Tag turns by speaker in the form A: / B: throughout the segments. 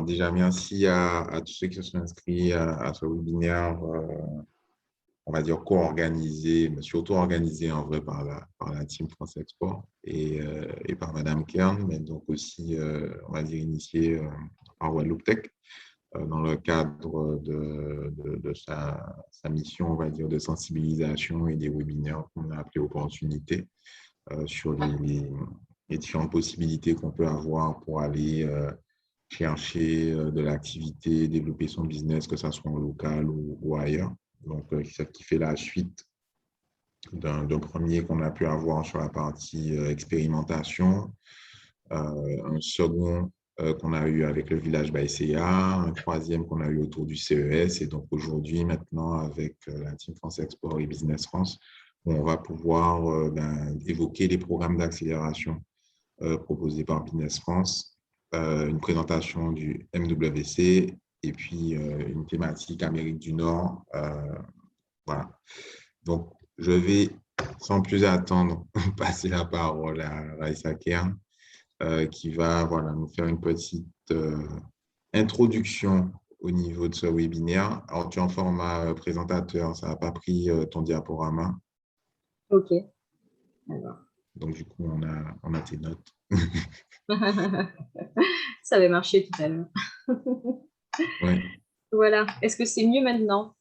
A: Alors déjà, merci à tous ceux qui se sont inscrits à ce webinaire, on va dire co-organisé, mais surtout organisé en vrai par la Team France Export et par Madame Kern, mais donc aussi, on va dire, initié par Walloop Tech dans le cadre de sa mission, on va dire, de sensibilisation et des webinaires qu'on a appelés opportunités sur les différentes possibilités qu'on peut avoir pour aller chercher de l'activité, développer son business, que ce soit en local ou ailleurs. Donc, ce qui fait la suite d'un premier qu'on a pu avoir sur la partie expérimentation, un second qu'on a eu avec le village Baïséa, un troisième qu'on a eu autour du CES, et donc aujourd'hui, maintenant, avec la Team France Export et Business France, où on va pouvoir évoquer les programmes d'accélération proposés par Business France, une présentation du MWC et puis une thématique Amérique du Nord. Voilà. Donc, je vais, sans plus attendre, passer la parole à Raïssa Kern, qui va nous faire une petite introduction au niveau de ce webinaire. Alors, tu es en format présentateur, ça n'a pas pris ton diaporama.
B: OK. Alors.
A: Donc, du coup, on a tes notes.
B: Ça avait marché tout à l'heure.
A: Ouais.
B: Voilà. Est-ce que c'est mieux maintenant?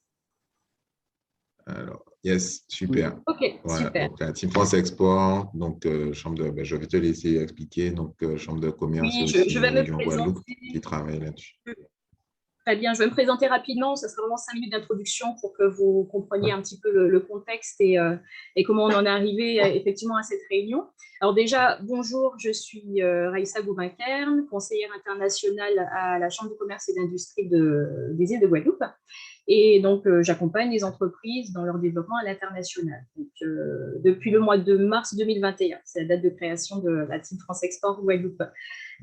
A: Alors, yes, super.
B: OK,
A: Voilà,
B: super.
A: donc la Team France Export, donc je vais te laisser expliquer, donc chambre de commerce et
B: Oui,
A: aussi
B: je vais me
A: région Guadeloupe
B: présenter.
A: qui travaille là-dessus.
B: Très bien, je vais me présenter rapidement. Ça sera vraiment 5 minutes d'introduction pour que vous compreniez un petit peu le contexte et comment on en est arrivé effectivement à cette réunion. Alors déjà, bonjour, je suis Raïssa Goubin-Kern, conseillère internationale à la Chambre de commerce et d'industrie des îles de Guadeloupe. Et donc, j'accompagne les entreprises dans leur développement à l'international. Depuis le mois de mars 2021, c'est la date de création de la Team France Export Guadeloupe.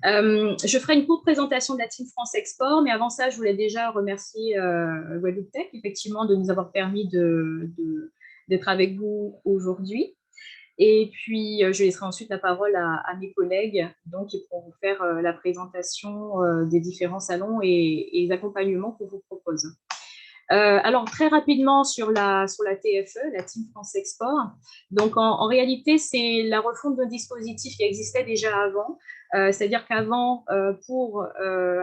B: Je ferai une courte présentation de la Team France Export, mais avant ça, je voulais déjà remercier Guadeloupe Tech, effectivement, de nous avoir permis d'être avec vous aujourd'hui. Et puis, je laisserai ensuite la parole à mes collègues donc, qui pourront vous faire la présentation des différents salons et les accompagnements qu'on vous propose. Alors, très rapidement sur la TFE, la Team France Export. Donc, en réalité, c'est la refonte d'un dispositif qui existait déjà avant. C'est-à-dire qu'avant, pour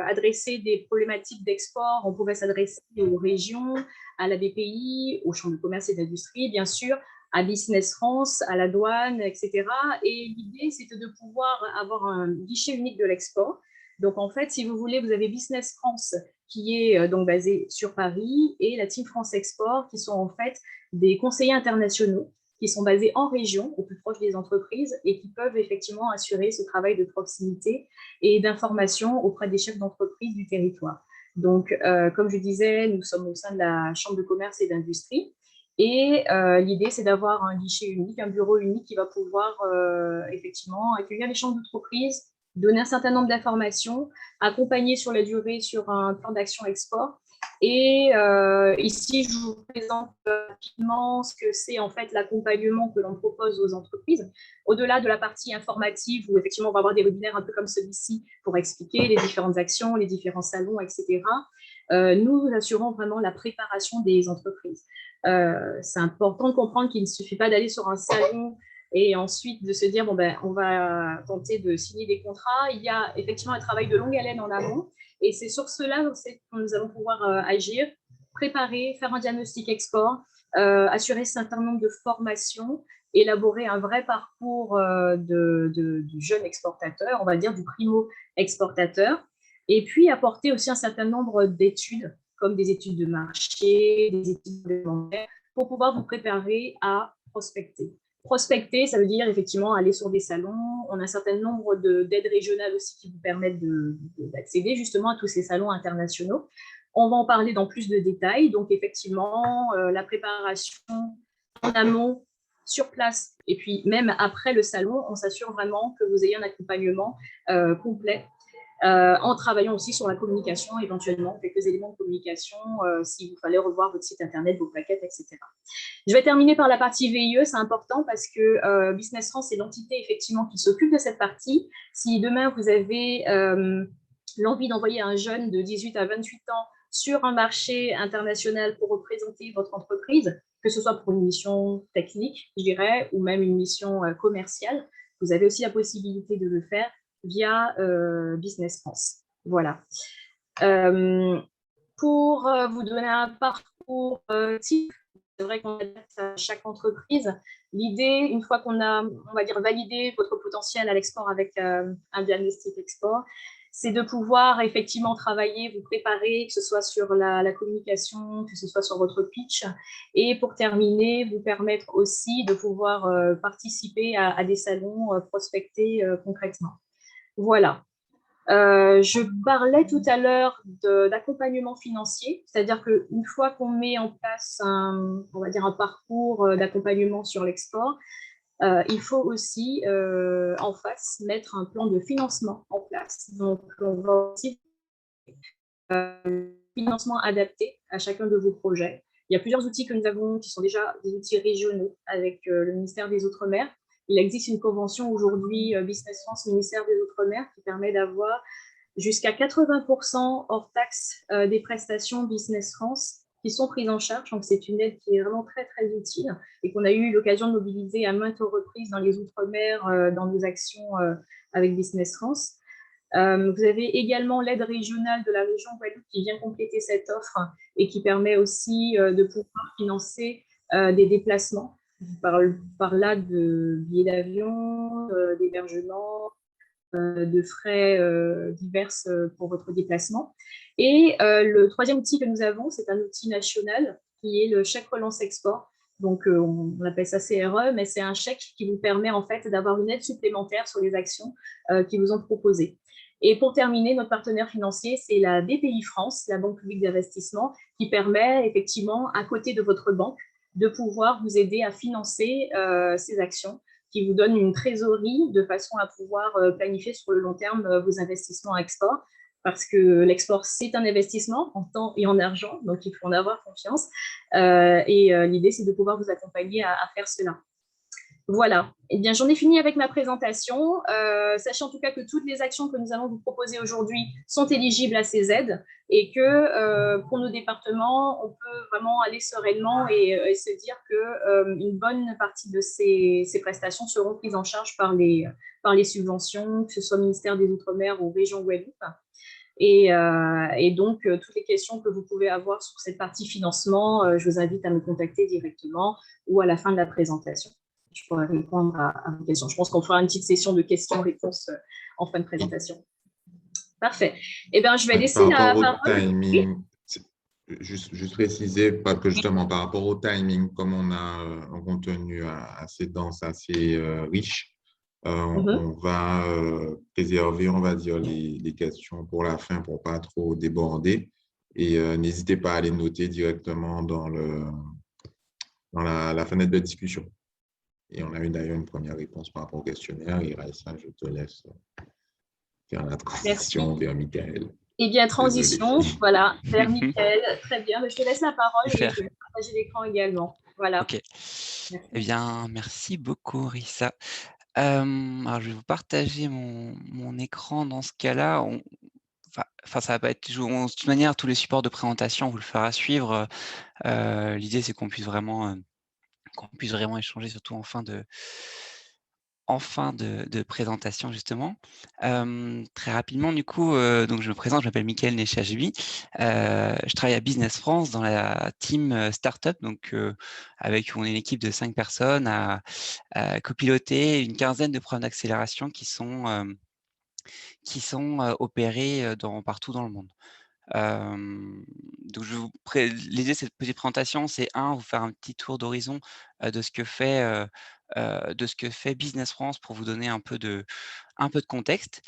B: adresser des problématiques d'export, on pouvait s'adresser aux régions, à la BPI, aux chambres de commerce et d'industrie, bien sûr, à Business France, à la douane, etc. Et l'idée, c'était de pouvoir avoir un guichet unique de l'export. Donc, en fait, si vous voulez, vous avez Business France qui est donc basé sur Paris, et la Team France Export, qui sont en fait des conseillers internationaux qui sont basés en région, au plus proche des entreprises, et qui peuvent effectivement assurer ce travail de proximité et d'information auprès des chefs d'entreprise du territoire. Donc, comme je disais, nous sommes au sein de la Chambre de commerce et d'industrie, et l'idée, c'est d'avoir un guichet unique, un bureau unique qui va pouvoir effectivement accueillir les chambres d'entreprise, donner un certain nombre d'informations, accompagner sur la durée sur un plan d'action export. Et ici, je vous présente rapidement ce que c'est en fait l'accompagnement que l'on propose aux entreprises. Au-delà de la partie informative, où effectivement on va avoir des webinaires un peu comme celui-ci pour expliquer les différentes actions, les différents salons, etc. Nous assurons vraiment la préparation des entreprises. C'est important de comprendre qu'il ne suffit pas d'aller sur un salon et ensuite de se dire, bon, ben, on va tenter de signer des contrats. Il y a effectivement un travail de longue haleine en amont. Et c'est sur cela que nous allons pouvoir agir, préparer, faire un diagnostic export, assurer un certain nombre de formations, élaborer un vrai parcours du jeune exportateur, on va dire du primo-exportateur, et puis apporter aussi un certain nombre d'études, comme des études de marché, des études complémentaires, pour pouvoir vous préparer à prospecter. Prospecter, ça veut dire effectivement aller sur des salons. On a un certain nombre d'aides régionales aussi qui vous permettent d'accéder justement à tous ces salons internationaux. On va en parler dans plus de détails. Donc effectivement, la préparation en amont, sur place, et puis même après le salon, on s'assure vraiment que vous ayez un accompagnement complet. En travaillant aussi sur la communication, éventuellement, quelques éléments de communication, s'il vous fallait revoir votre site internet, vos plaquettes, etc. Je vais terminer par la partie VIE, c'est important parce que Business France est l'entité effectivement qui s'occupe de cette partie. Si demain vous avez l'envie d'envoyer un jeune de 18 à 28 ans sur un marché international pour représenter votre entreprise, que ce soit pour une mission technique, je dirais, ou même une mission commerciale, vous avez aussi la possibilité de le faire via Business France. Voilà. Pour vous donner un parcours type, c'est vrai qu'on adapte à chaque entreprise. L'idée, une fois qu'on a, on va dire, validé votre potentiel à l'export avec un diagnostic export, c'est de pouvoir effectivement travailler, vous préparer, que ce soit sur la communication, que ce soit sur votre pitch, et pour terminer, vous permettre aussi de pouvoir participer à des salons, prospecter concrètement. Voilà. Je parlais tout à l'heure d'accompagnement financier, c'est-à-dire qu'une fois qu'on met en place on va dire un parcours d'accompagnement sur l'export, il faut aussi en face mettre un plan de financement en place. Donc, on va aussi financement adapté à chacun de vos projets. Il y a plusieurs outils que nous avons qui sont déjà des outils régionaux avec le ministère des Outre-mer. Il existe une convention aujourd'hui, Business France, ministère des Outre-mer, qui permet d'avoir jusqu'à 80% hors taxe des prestations Business France qui sont prises en charge. Donc, c'est une aide qui est vraiment très, très utile et qu'on a eu l'occasion de mobiliser à maintes reprises dans les Outre-mer, dans nos actions avec Business France. Vous avez également l'aide régionale de la région Guadeloupe qui vient compléter cette offre et qui permet aussi de pouvoir financer des déplacements. Je parle par là de billets d'avion, d'hébergement, de frais divers pour votre déplacement. Et le troisième outil que nous avons, c'est un outil national qui est le chèque relance export. Donc, on appelle ça CRE, mais c'est un chèque qui vous permet en fait d'avoir une aide supplémentaire sur les actions qui vous ont proposées. Et pour terminer, notre partenaire financier, c'est la BPI France, la Banque publique d'investissement, qui permet effectivement, à côté de votre banque, de pouvoir vous aider à financer ces actions, qui vous donne une trésorerie de façon à pouvoir planifier sur le long terme vos investissements à export. Parce que l'export, c'est un investissement en temps et en argent, donc il faut en avoir confiance. L'idée, c'est de pouvoir vous accompagner à faire cela. Voilà. Eh bien, j'en ai fini avec ma présentation. Sachez en tout cas que toutes les actions que nous allons vous proposer aujourd'hui sont éligibles à ces aides et que pour nos départements, on peut vraiment aller sereinement et se dire qu'une bonne partie de ces prestations seront prises en charge par les subventions, que ce soit ministère des Outre-mer ou région Guadeloupe. Donc, toutes les questions que vous pouvez avoir sur cette partie financement, je vous invite à me contacter directement ou à la fin de la présentation. Je pourrais répondre à vos questions. Je pense qu'on fera une petite session de questions-réponses en fin de présentation. Parfait. Eh bien, je vais laisser la parole.
A: Timing, juste préciser, que justement, par rapport au timing, comme on a un contenu assez dense, assez riche, on va préserver, on va dire, les questions pour la fin pour ne pas trop déborder. Et n'hésitez pas à les noter directement dans la fenêtre de discussion. Et on a eu d'ailleurs une première réponse par rapport au questionnaire. Et Raissa, je te laisse faire la transition vers Michael.
B: Eh bien, transition, voilà, vers Michael. Très bien, je te laisse la parole et je vais partager l'écran également. Voilà.
C: Ok. Eh bien, merci beaucoup, Rissa. Alors, je vais vous partager mon écran dans ce cas-là. Enfin, ça va pas être toujours. De toute manière, tous les supports de présentation, on vous le fera suivre. L'idée, c'est qu'on puisse vraiment échanger, surtout en fin de présentation, justement. Très rapidement, du coup, donc je me présente, je m'appelle Michael Nechajbi. Je travaille à Business France dans la team Startup, donc on est une équipe de 5 personnes à copiloter une quinzaine de programmes d'accélération qui sont opérés partout dans le monde. Donc l'idée de cette petite présentation, c'est vous faire un petit tour d'horizon de ce que fait Business France pour vous donner un peu de contexte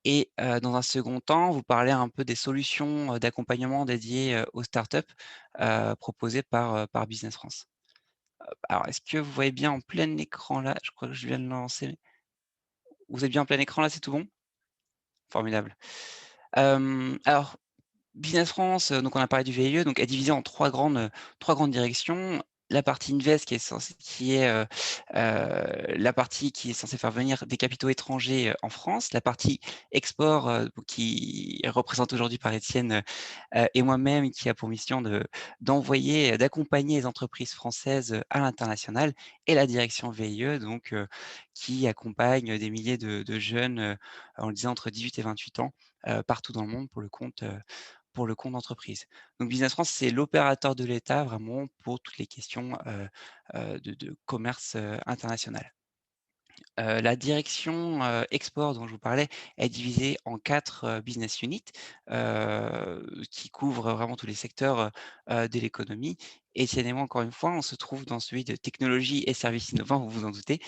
C: et dans un second temps, vous parler un peu des solutions d'accompagnement dédiées aux startups proposées par Business France. Alors, est-ce que vous voyez bien en plein écran là? Je crois que je viens de lancer. Vous êtes bien en plein écran là, c'est tout bon? Formidable. Alors, Business France, donc on a parlé du VIE, donc est divisé en trois grandes directions. la partie invest qui est la partie qui est censée faire venir des capitaux étrangers en France, la partie export qui est représentée aujourd'hui par Étienne et moi-même, qui a pour mission d'accompagner les entreprises françaises à l'international, et la direction VIE, donc qui accompagne des milliers de jeunes, on le disait, entre 18 et 28 ans, partout dans le monde pour le compte d'entreprise. Donc Business France, c'est l'opérateur de l'État vraiment pour toutes les questions de commerce international. La direction export dont je vous parlais est divisée en 4 business units qui couvrent vraiment tous les secteurs de l'économie. Étienne et moi, encore une fois, on se trouve dans celui de technologie et services innovants, vous vous en doutez,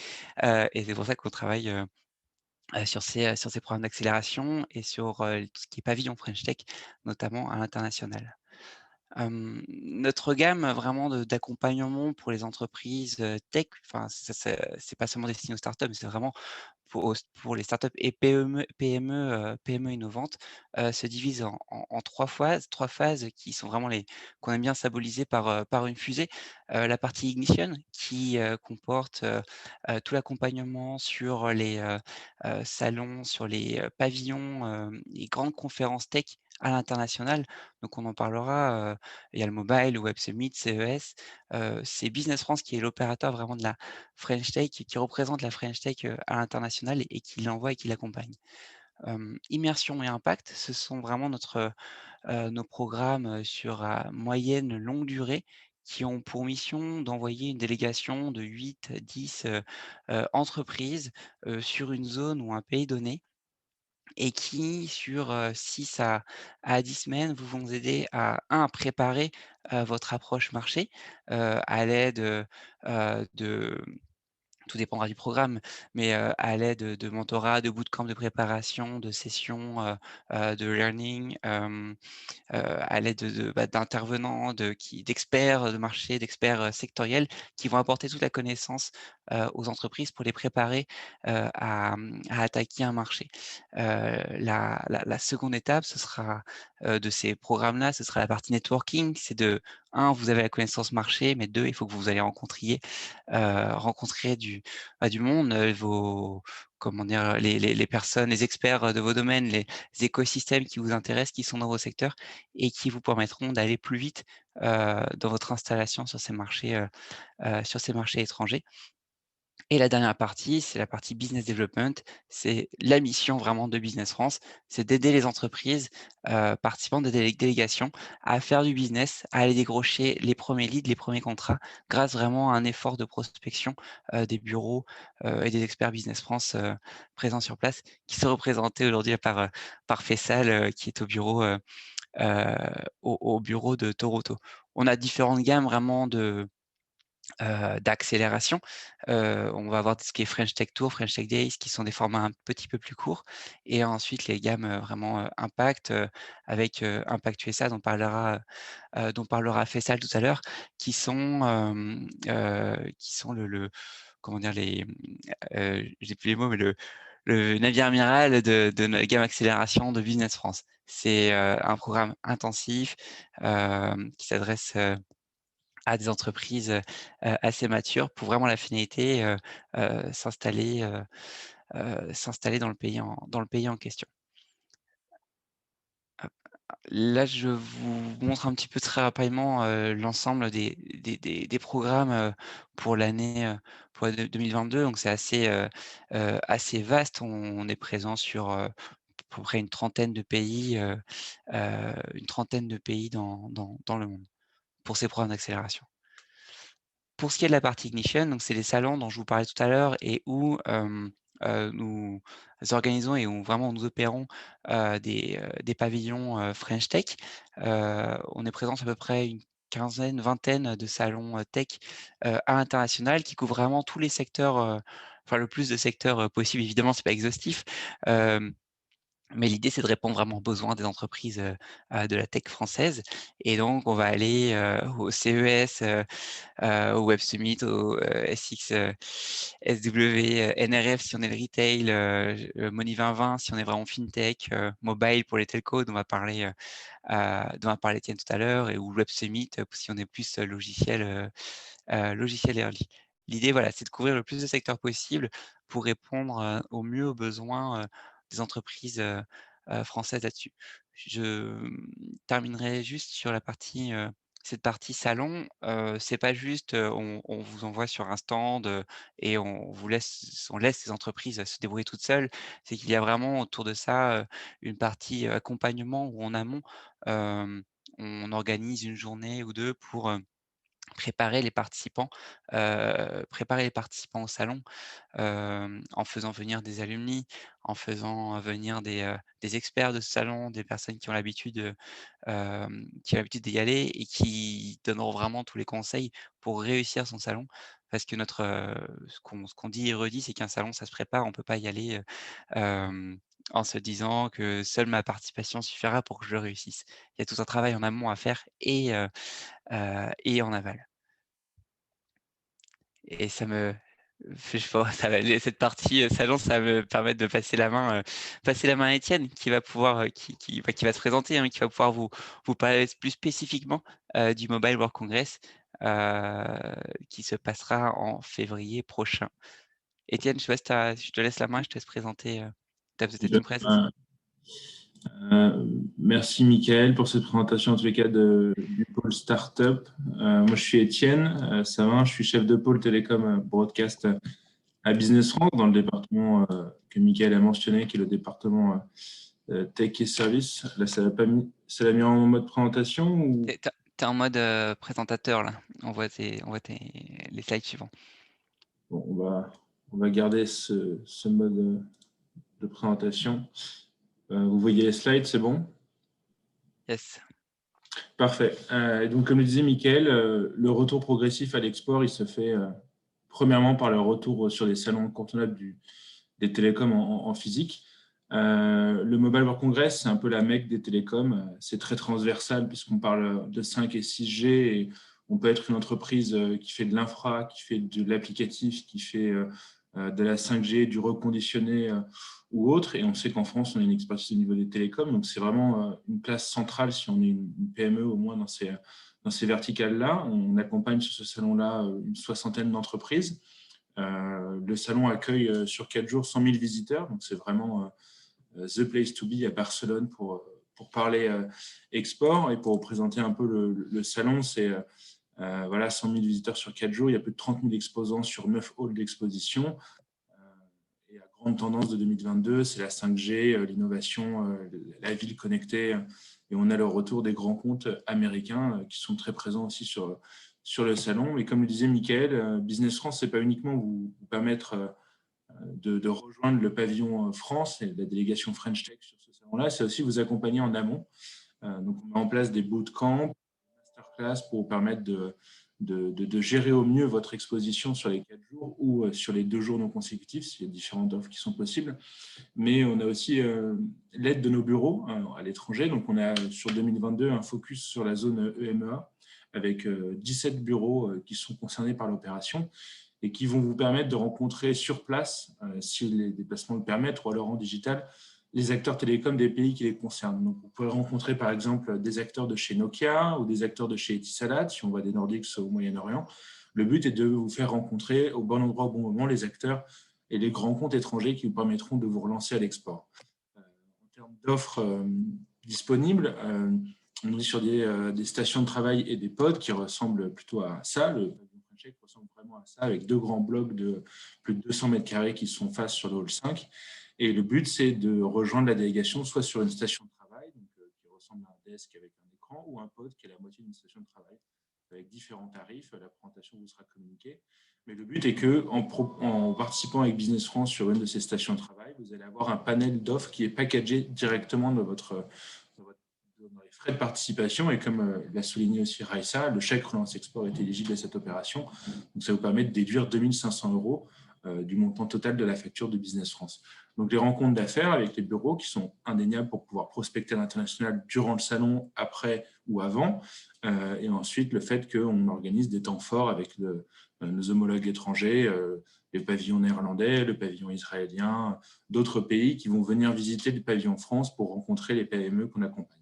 C: et c'est pour ça qu'on travaille sur ces programmes d'accélération et sur tout ce qui est pavillon French Tech, notamment à l'international. Notre gamme vraiment d'accompagnement pour les entreprises tech, enfin, c'est pas seulement destiné aux startups, mais c'est vraiment pour les startups et PME innovantes, se divise en 3 phases qui sont vraiment qu'on aime bien symboliser par une fusée. La partie ignition qui comporte tout l'accompagnement sur les salons, sur les pavillons, les grandes conférences tech à l'international. Donc on en parlera, il y a le mobile, le Web Summit, CES. C'est Business France qui est l'opérateur vraiment de la French Tech, qui représente la French Tech à l'international et qui l'envoie et qui l'accompagne. Immersion et impact, ce sont vraiment nos programmes sur moyenne, longue durée qui ont pour mission d'envoyer une délégation de 8-10 entreprises sur une zone ou un pays donné, et qui, sur 6 à 10 semaines, vous vont aider à préparer votre approche marché à l'aide de tout dépendra du programme, mais à l'aide de mentorat, de bootcamp de préparation, de sessions de learning, à l'aide d'intervenants, d'experts de marché, d'experts sectoriels qui vont apporter toute la connaissance aux entreprises pour les préparer à attaquer un marché. La seconde étape, ce sera de ces programmes-là, ce sera la partie networking. C'est vous avez la connaissance marché, mais 2, il faut que vous allez rencontrer du monde, comment dire, les personnes, les experts de vos domaines, les écosystèmes qui vous intéressent, qui sont dans vos secteurs et qui vous permettront d'aller plus vite dans votre installation sur ces marchés étrangers. Et la dernière partie, c'est la partie business development. C'est la mission vraiment de Business France, c'est d'aider les entreprises participantes des délégations à faire du business, à aller décrocher les premiers leads, les premiers contrats, grâce vraiment à un effort de prospection des bureaux et des experts Business France présents sur place, qui sont représentés aujourd'hui par Faisal, qui est au bureau de Toronto. On a différentes gammes vraiment d'accélération. On va avoir ce qui est French Tech Tour, French Tech Days, qui sont des formats un petit peu plus courts, et ensuite les gammes vraiment impact, avec Impact USA dont parlera Faisal tout à l'heure, qui sont le comment dire, j'ai plus les mots, mais le navire amiral de la gamme accélération de Business France. C'est un programme intensif qui s'adresse à des entreprises assez matures pour vraiment la finalité s'installer dans le pays en question. Là, je vous montre un petit peu très rapidement l'ensemble des programmes pour l'année 2022. Donc, c'est assez vaste. On est présent sur à peu près une trentaine de pays dans le monde pour ces programmes d'accélération. Pour ce qui est de la partie Ignition, donc c'est les salons dont je vous parlais tout à l'heure et où nous organisons et où vraiment nous opérons des pavillons French Tech. On est présent sur à peu près une quinzaine, vingtaine de salons tech à l'international qui couvrent vraiment tous les secteurs, enfin le plus de secteurs possible. Évidemment, c'est pas exhaustif. Mais l'idée, c'est de répondre vraiment aux besoins des entreprises de la tech française. Et donc, on va aller au CES, au Web Summit, au SX, SW, NRF si on est le retail, Money 2020 si on est vraiment fintech, mobile pour les telcos dont va parler Étienne tout à l'heure, et ou Web Summit si on est plus logiciel logiciel early. L'idée, voilà, c'est de couvrir le plus de secteurs possible pour répondre au mieux aux besoins des entreprises françaises là-dessus. Je terminerai juste sur cette partie salon. C'est pas juste, on vous envoie sur un stand et on laisse les entreprises se débrouiller toutes seules. C'est qu'il y a vraiment autour de ça une partie accompagnement où en amont, on organise une journée ou deux pour préparer les participants au salon, en faisant venir des alumni, en faisant venir des experts de ce salon, des personnes qui ont l'habitude d'y aller et qui donneront vraiment tous les conseils pour réussir son salon. Parce que ce qu'on dit et redit, c'est qu'un salon, ça se prépare, on ne peut pas y aller, en se disant que seule ma participation suffira pour que je réussisse. Il y a tout un travail en amont à faire et en aval. Et ça me je sais pas, cette partie, salon, ça va me permettre de passer la main à Étienne qui va pouvoir, qui va se présenter, hein, qui va pouvoir vous parler plus spécifiquement, du Mobile World Congress, qui se passera en février prochain. Étienne, je sais pas si je te laisse la main, je te laisse présenter, ta
D: Je-
C: team presse.
D: Merci Mickaël pour cette présentation en tous les cas du pôle Startup. Moi je suis Étienne Savin, je suis chef de pôle télécom broadcast à Business France dans le département que Mickaël a mentionné, qui est le département Tech et Service. Là, ça l'a mis en mode présentation ou...
C: T'es en mode présentateur là. On voit les slides suivants.
D: Bon, on va garder ce mode de présentation. Vous voyez les slides, c'est bon?
C: Yes.
D: Parfait. Donc, comme le disait Mickaël, le retour progressif à l'export, il se fait premièrement par le retour sur les salons incontournables des télécoms en physique. Le Mobile World Congress, c'est un peu la mecque des télécoms. C'est très transversal puisqu'on parle de 5 et 6G et on peut être une entreprise qui fait de l'infra, qui fait de l'applicatif, qui fait de la 5G, du reconditionné ou autre. Et on sait qu'en France, on a une expertise au niveau des télécoms. Donc, c'est vraiment une place centrale si on est une PME au moins dans ces verticales-là. On accompagne sur ce salon-là une soixantaine d'entreprises. Le salon accueille sur 4 jours 100 000 visiteurs. Donc, c'est vraiment the place to be à Barcelone pour parler export et pour présenter un peu le salon. C'est voilà, 100 000 visiteurs sur 4 jours. Il y a plus de 30 000 exposants sur 9 halls d'exposition. Et la grande tendance de 2022, c'est la 5G, l'innovation, la ville connectée. Et on a le retour des grands comptes américains qui sont très présents aussi sur le salon. Et comme le disait Mickaël, Business France, ce n'est pas uniquement vous permettre de rejoindre le pavillon France et la délégation French Tech sur ce salon-là, c'est aussi vous accompagner en amont. Donc, on met en place des bootcamps, masterclass pour vous permettre de gérer au mieux votre exposition sur les 4 jours ou sur les 2 jours non consécutifs, s'il y a différentes offres qui sont possibles. Mais on a aussi l'aide de nos bureaux à l'étranger. Donc, on a sur 2022 un focus sur la zone EMEA avec 17 bureaux qui sont concernés par l'opération et qui vont vous permettre de rencontrer sur place, si les déplacements le permettent, ou alors en digital, les acteurs télécoms des pays qui les concernent. Donc, vous pouvez rencontrer par exemple des acteurs de chez Nokia ou des acteurs de chez Etisalat, si on voit des Nordiques au Moyen-Orient. Le but est de vous faire rencontrer au bon endroit, au bon moment, les acteurs et les grands comptes étrangers qui vous permettront de vous relancer à l'export. En termes d'offres disponibles, on est sur des stations de travail et des pods qui ressemblent plutôt à ça. Le pavillon ressemble vraiment à ça, avec 2 grands blocs de plus de 200 mètres carrés qui sont face sur le hall 5. Et le but, c'est de rejoindre la délégation soit sur une station de travail, donc, qui ressemble à un desk avec un écran, ou un pod qui est la moitié d'une station de travail, avec différents tarifs. La présentation vous sera communiquée. Mais le but est qu'en participant avec Business France sur une de ces stations de travail, vous allez avoir un panel d'offres qui est packagé directement dans les frais de participation. Et comme l'a souligné aussi Raissa, le chèque relance export est éligible à cette opération. Donc, ça vous permet de déduire 2 500 € du montant total de la facture de Business France. Donc, les rencontres d'affaires avec les bureaux qui sont indéniables pour pouvoir prospecter à l'international durant le salon, après ou avant. Et ensuite, le fait qu'on organise des temps forts avec nos homologues étrangers, le pavillon néerlandais, le pavillon israélien, d'autres pays qui vont venir visiter le pavillon France pour rencontrer les PME qu'on accompagne.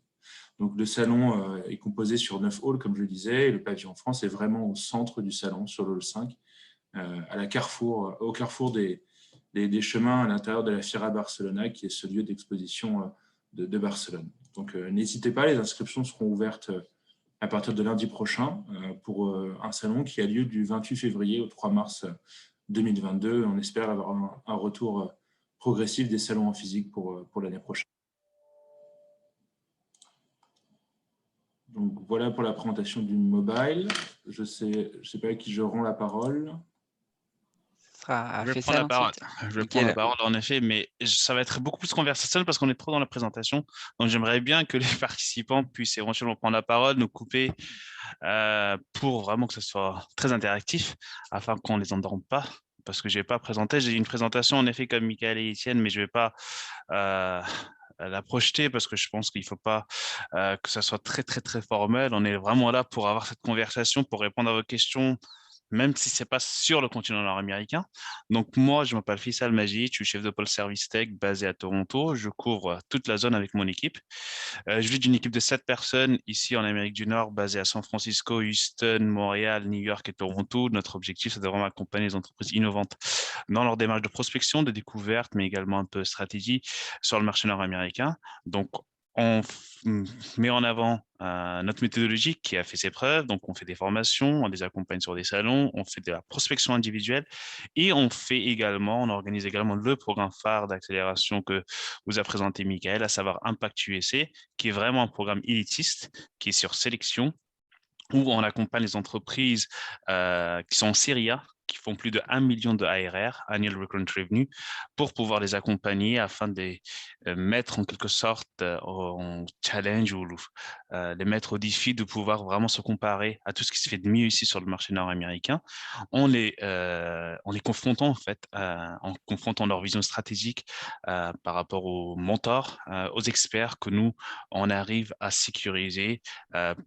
D: Donc, le salon est composé sur 9 halls, comme je le disais, et le pavillon France est vraiment au centre du salon, sur le hall 5, au carrefour des chemins à l'intérieur de la Fira Barcelona, qui est ce lieu d'exposition de Barcelone. Donc, n'hésitez pas, les inscriptions seront ouvertes à partir de lundi prochain pour un salon qui a lieu du 28 février au 3 mars 2022. On espère avoir un retour progressif des salons en physique pour l'année prochaine. Donc, voilà pour la présentation du mobile. Je sais pas à qui je rends la parole.
C: Ce sera à
E: Je vais
C: Faisal
E: prendre la parole.
C: ensuite.
E: Je vais
C: Nickel.
E: prendre la parole, en effet, mais ça va être beaucoup plus conversationnel parce qu'on est trop dans la présentation. Donc, j'aimerais bien que les participants puissent éventuellement prendre la parole, nous couper pour vraiment que ce soit très interactif afin qu'on ne les endorme pas. Parce que je n'ai pas présenté. J'ai une présentation, en effet, comme Michael et Étienne, mais je ne vais pas la projeter parce que je pense qu'il ne faut pas que ça soit très, très, très formel. On est vraiment là pour avoir cette conversation, pour répondre à vos questions, même si ce n'est pas sur le continent nord-américain. Donc, moi, je m'appelle Faisal Majid, je suis chef de pôle Service Tech basé à Toronto. Je couvre toute la zone avec mon équipe. Je lead une équipe de 7 personnes ici en Amérique du Nord, basée à San Francisco, Houston, Montréal, New York et Toronto. Notre objectif, c'est de vraiment accompagner les entreprises innovantes dans leur démarche de prospection, de découverte, mais également un peu stratégie sur le marché nord-américain. Donc, on met en avant notre méthodologie qui a fait ses preuves. Donc, on fait des formations, on les accompagne sur des salons, on fait de la prospection individuelle et on organise également le programme phare d'accélération que vous a présenté Michael, à savoir Impact USA, qui est vraiment un programme élitiste, qui est sur sélection, où on accompagne les entreprises qui sont en série A, qui font plus de 1 million de ARR, Annual Recurrent Revenue, pour pouvoir les accompagner afin de les mettre en quelque sorte en challenge ou les mettre au défi de pouvoir vraiment se comparer à tout ce qui se fait de mieux ici sur le marché nord-américain, en les confrontant en fait, en confrontant leur vision stratégique par rapport aux mentors, aux experts que nous, on arrive à sécuriser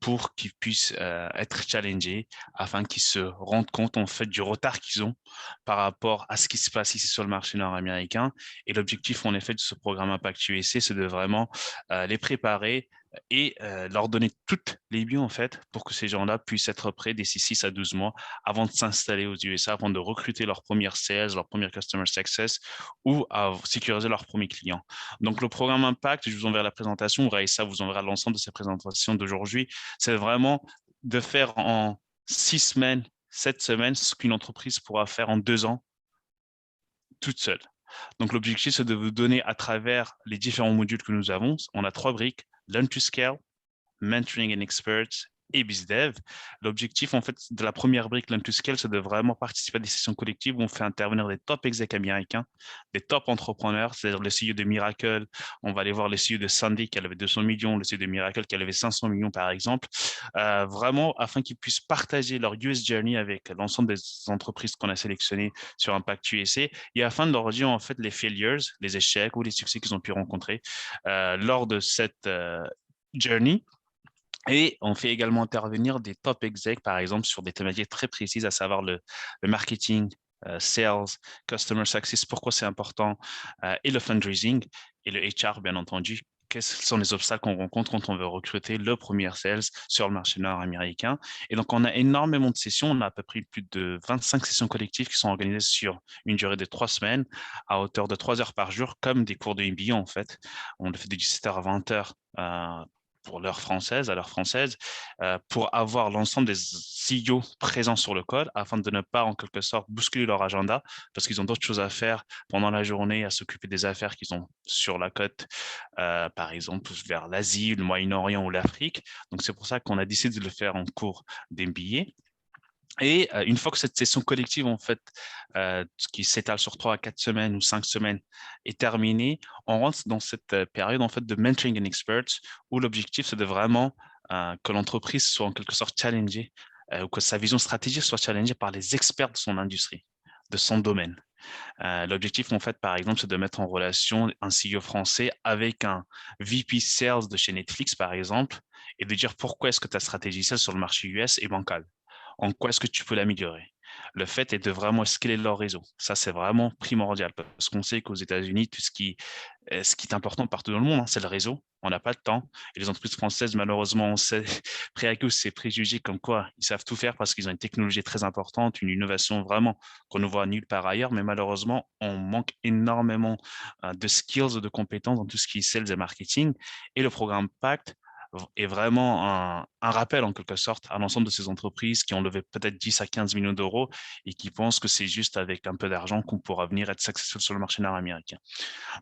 E: pour qu'ils puissent être challengés afin qu'ils se rendent compte en fait du retard qu'ils ont par rapport à ce qui se passe ici sur le marché nord-américain. Et l'objectif en effet de ce programme Impact USA, c'est de vraiment les préparer et leur donner toutes les billes en fait pour que ces gens-là puissent être prêts d'ici 6 à 12 mois avant de s'installer aux USA, avant de recruter leur première sales, leur première customer success ou à sécuriser leurs premiers clients. Donc le programme Impact, je vous enverrai la présentation, Raïssa vous enverra l'ensemble de ces présentations d'aujourd'hui. C'est vraiment de faire en 6 semaines, 7 semaines, ce qu'une entreprise pourra faire en 2 ans toute seule. Donc, l'objectif, c'est de vous donner à travers les différents modules que nous avons. On a 3 briques, Learn to Scale, Mentoring and Experts et BizDev. L'objectif, en fait, de la première brique Learn to Scale, c'est de vraiment participer à des sessions collectives où on fait intervenir des top execs américains, des top entrepreneurs, c'est-à-dire le CEO de Miracle. On va aller voir le CEO de Sandy qui avait 200 millions, le CEO de Miracle qui avait 500 millions, par exemple, vraiment afin qu'ils puissent partager leur US Journey avec l'ensemble des entreprises qu'on a sélectionnées sur Impact USA et afin de leur dire, en fait, les failures, les échecs ou les succès qu'ils ont pu rencontrer lors de cette journey. Et on fait également intervenir des top execs, par exemple, sur des thématiques très précises, à savoir le marketing, sales, customer success, pourquoi c'est important, et le fundraising et le HR, bien entendu. Quels sont les obstacles qu'on rencontre quand on veut recruter le premier sales sur le marché nord-américain. Et donc, on a énormément de sessions. On a à peu près plus de 25 sessions collectives qui sont organisées sur une durée de 3 semaines à hauteur de 3 heures par jour, comme des cours de MBA, en fait. On le fait de 17h à 20h. Pour l'heure française, à l'heure française, pour avoir l'ensemble des CEO présents sur le call afin de ne pas, en quelque sorte, bousculer leur agenda parce qu'ils ont d'autres choses à faire pendant la journée, à s'occuper des affaires qu'ils ont sur la côte, par exemple, vers l'Asie, le Moyen-Orient ou l'Afrique. Donc, c'est pour ça qu'on a décidé de le faire en cours d'MBA. Et une fois que cette session collective, en fait, qui s'étale sur 3 à 4 semaines ou 5 semaines, est terminée, on rentre dans cette période en fait, de mentoring and experts où l'objectif, c'est de vraiment que l'entreprise soit en quelque sorte challengée ou que sa vision stratégique soit challengée par les experts de son industrie, de son domaine. L'objectif, en fait, par exemple, c'est de mettre en relation un CEO français avec un VP Sales de chez Netflix, par exemple, et de dire pourquoi est-ce que ta stratégie sales sur le marché US est bancale. En quoi est-ce que tu peux l'améliorer? Le fait est de vraiment scaler leur réseau. Ça, c'est vraiment primordial parce qu'on sait qu'aux États-Unis, ce qui est important partout dans le monde, c'est le réseau. On n'a pas de temps. Et les entreprises françaises, malheureusement, on sait, préaccusent ces préjugés comme quoi ils savent tout faire parce qu'ils ont une technologie très importante, une innovation vraiment qu'on ne voit nulle part ailleurs. Mais malheureusement, on manque énormément de skills, de compétences dans tout ce qui est sales et marketing. Et le programme Pact est vraiment un rappel en quelque sorte à l'ensemble de ces entreprises qui ont levé peut-être 10 à 15 millions d'euros et qui pensent que c'est juste avec un peu d'argent qu'on pourra venir être successful sur le marché nord-américain.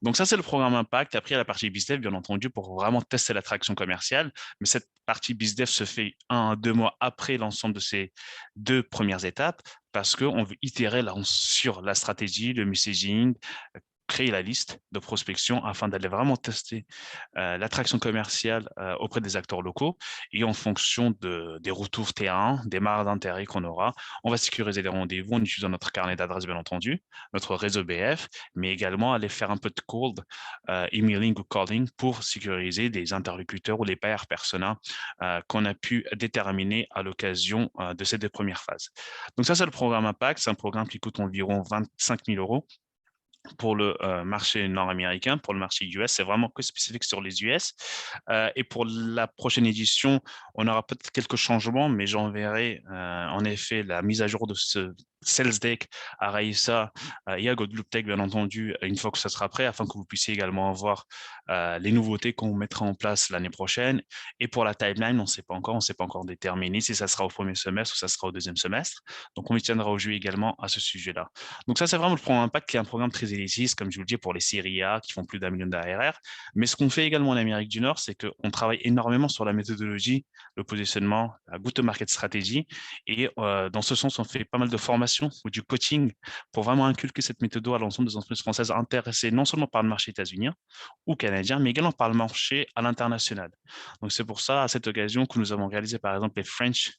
E: Donc ça, c'est le programme Impact. Après, il y a la partie BizDev, bien entendu, pour vraiment tester l'attraction commerciale. Mais cette partie BizDev se fait 1 à 2 mois après l'ensemble de ces 2 premières étapes parce qu'on veut itérer sur la stratégie, le messaging, créer la liste de prospection afin d'aller vraiment tester l'attraction commerciale auprès des acteurs locaux et en fonction des retours terrain, des marges d'intérêt qu'on aura, on va sécuriser les rendez-vous en utilisant notre carnet d'adresses, bien entendu, notre réseau BF, mais également aller faire un peu de cold emailing ou calling pour sécuriser des interlocuteurs ou les pairs persona qu'on a pu déterminer à l'occasion de ces 2 premières phases. Donc ça, c'est le programme Impact. C'est un programme qui coûte environ 25 000 euros pour le marché nord-américain. Pour le marché US, c'est vraiment que spécifique sur les US. Et pour la prochaine édition, on aura peut-être quelques changements, mais j'enverrai en effet la mise à jour de ce Sales Deck à Raissa et à Godloop Tech, bien entendu, une fois que ça sera prêt, afin que vous puissiez également voir les nouveautés qu'on mettra en place l'année prochaine. Et pour la timeline, on ne sait pas encore déterminé si ça sera au premier semestre ou ça sera au deuxième semestre. Donc, on y tiendra au jus également à ce sujet-là. Donc ça, c'est vraiment le programme Impact qui est un programme très élitiste, comme je vous le dis, pour les séries A qui font plus d'1 million d'ARR. Mais ce qu'on fait également en Amérique du Nord, c'est qu'on travaille énormément sur la méthodologie, le positionnement, la go-to-market stratégie. Et dans ce sens, on fait pas mal de formations ou du coaching pour vraiment inculquer cette méthode à l'ensemble des entreprises françaises intéressées non seulement par le marché états-unien ou canadien, mais également par le marché à l'international. Donc c'est pour ça, à cette occasion, que nous avons réalisé par exemple les French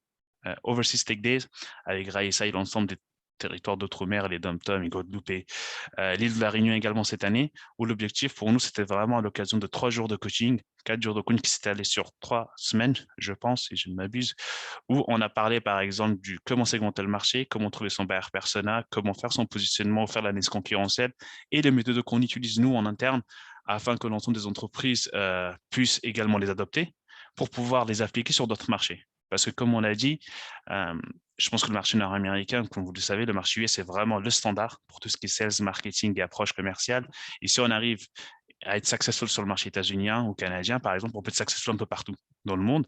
E: Overseas Tech Days avec Raissa et l'ensemble des territoires d'outre-mer, les Dom-Tom et Guadeloupe et l'île de la Réunion également cette année, où l'objectif pour nous, c'était vraiment à l'occasion de 3 jours de coaching, 4 jours de coaching qui s'étaient allés sur 3 semaines, je pense, si je ne m'abuse, où on a parlé par exemple du comment segmenter le marché, comment trouver son buyer persona, comment faire son positionnement, faire l'analyse concurrentielle et les méthodes qu'on utilise nous en interne afin que l'ensemble des entreprises puissent également les adopter pour pouvoir les appliquer sur d'autres marchés. Parce que comme on l'a dit, je pense que le marché nord-américain, comme vous le savez, le marché US est vraiment le standard pour tout ce qui est sales, marketing et approche commerciale. Et si on arrive à être successful sur le marché états-unien ou canadien, par exemple, on peut être successful un peu partout dans le monde.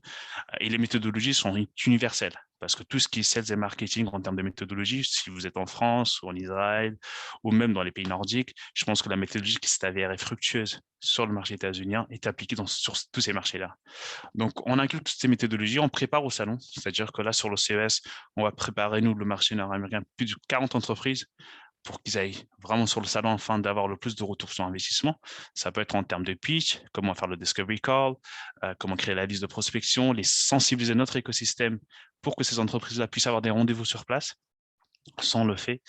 E: Et les méthodologies sont universelles parce que tout ce qui est sales et marketing en termes de méthodologie, si vous êtes en France ou en Israël ou même dans les pays nordiques, je pense que la méthodologie qui s'est avérée fructueuse sur le marché états-unien est appliquée sur tous ces marchés-là. Donc, on inclut toutes ces méthodologies, on prépare au salon, c'est-à-dire que là, sur le CES, on va préparer, nous, le marché nord-américain, plus de 40 entreprises pour qu'ils aillent vraiment sur le salon afin d'avoir le plus de retours sur investissement. Ça peut être en termes de pitch, comment faire le discovery call, comment créer la liste de prospection, les sensibiliser notre écosystème pour que ces entreprises-là puissent avoir des rendez-vous sur place. Sans le fait.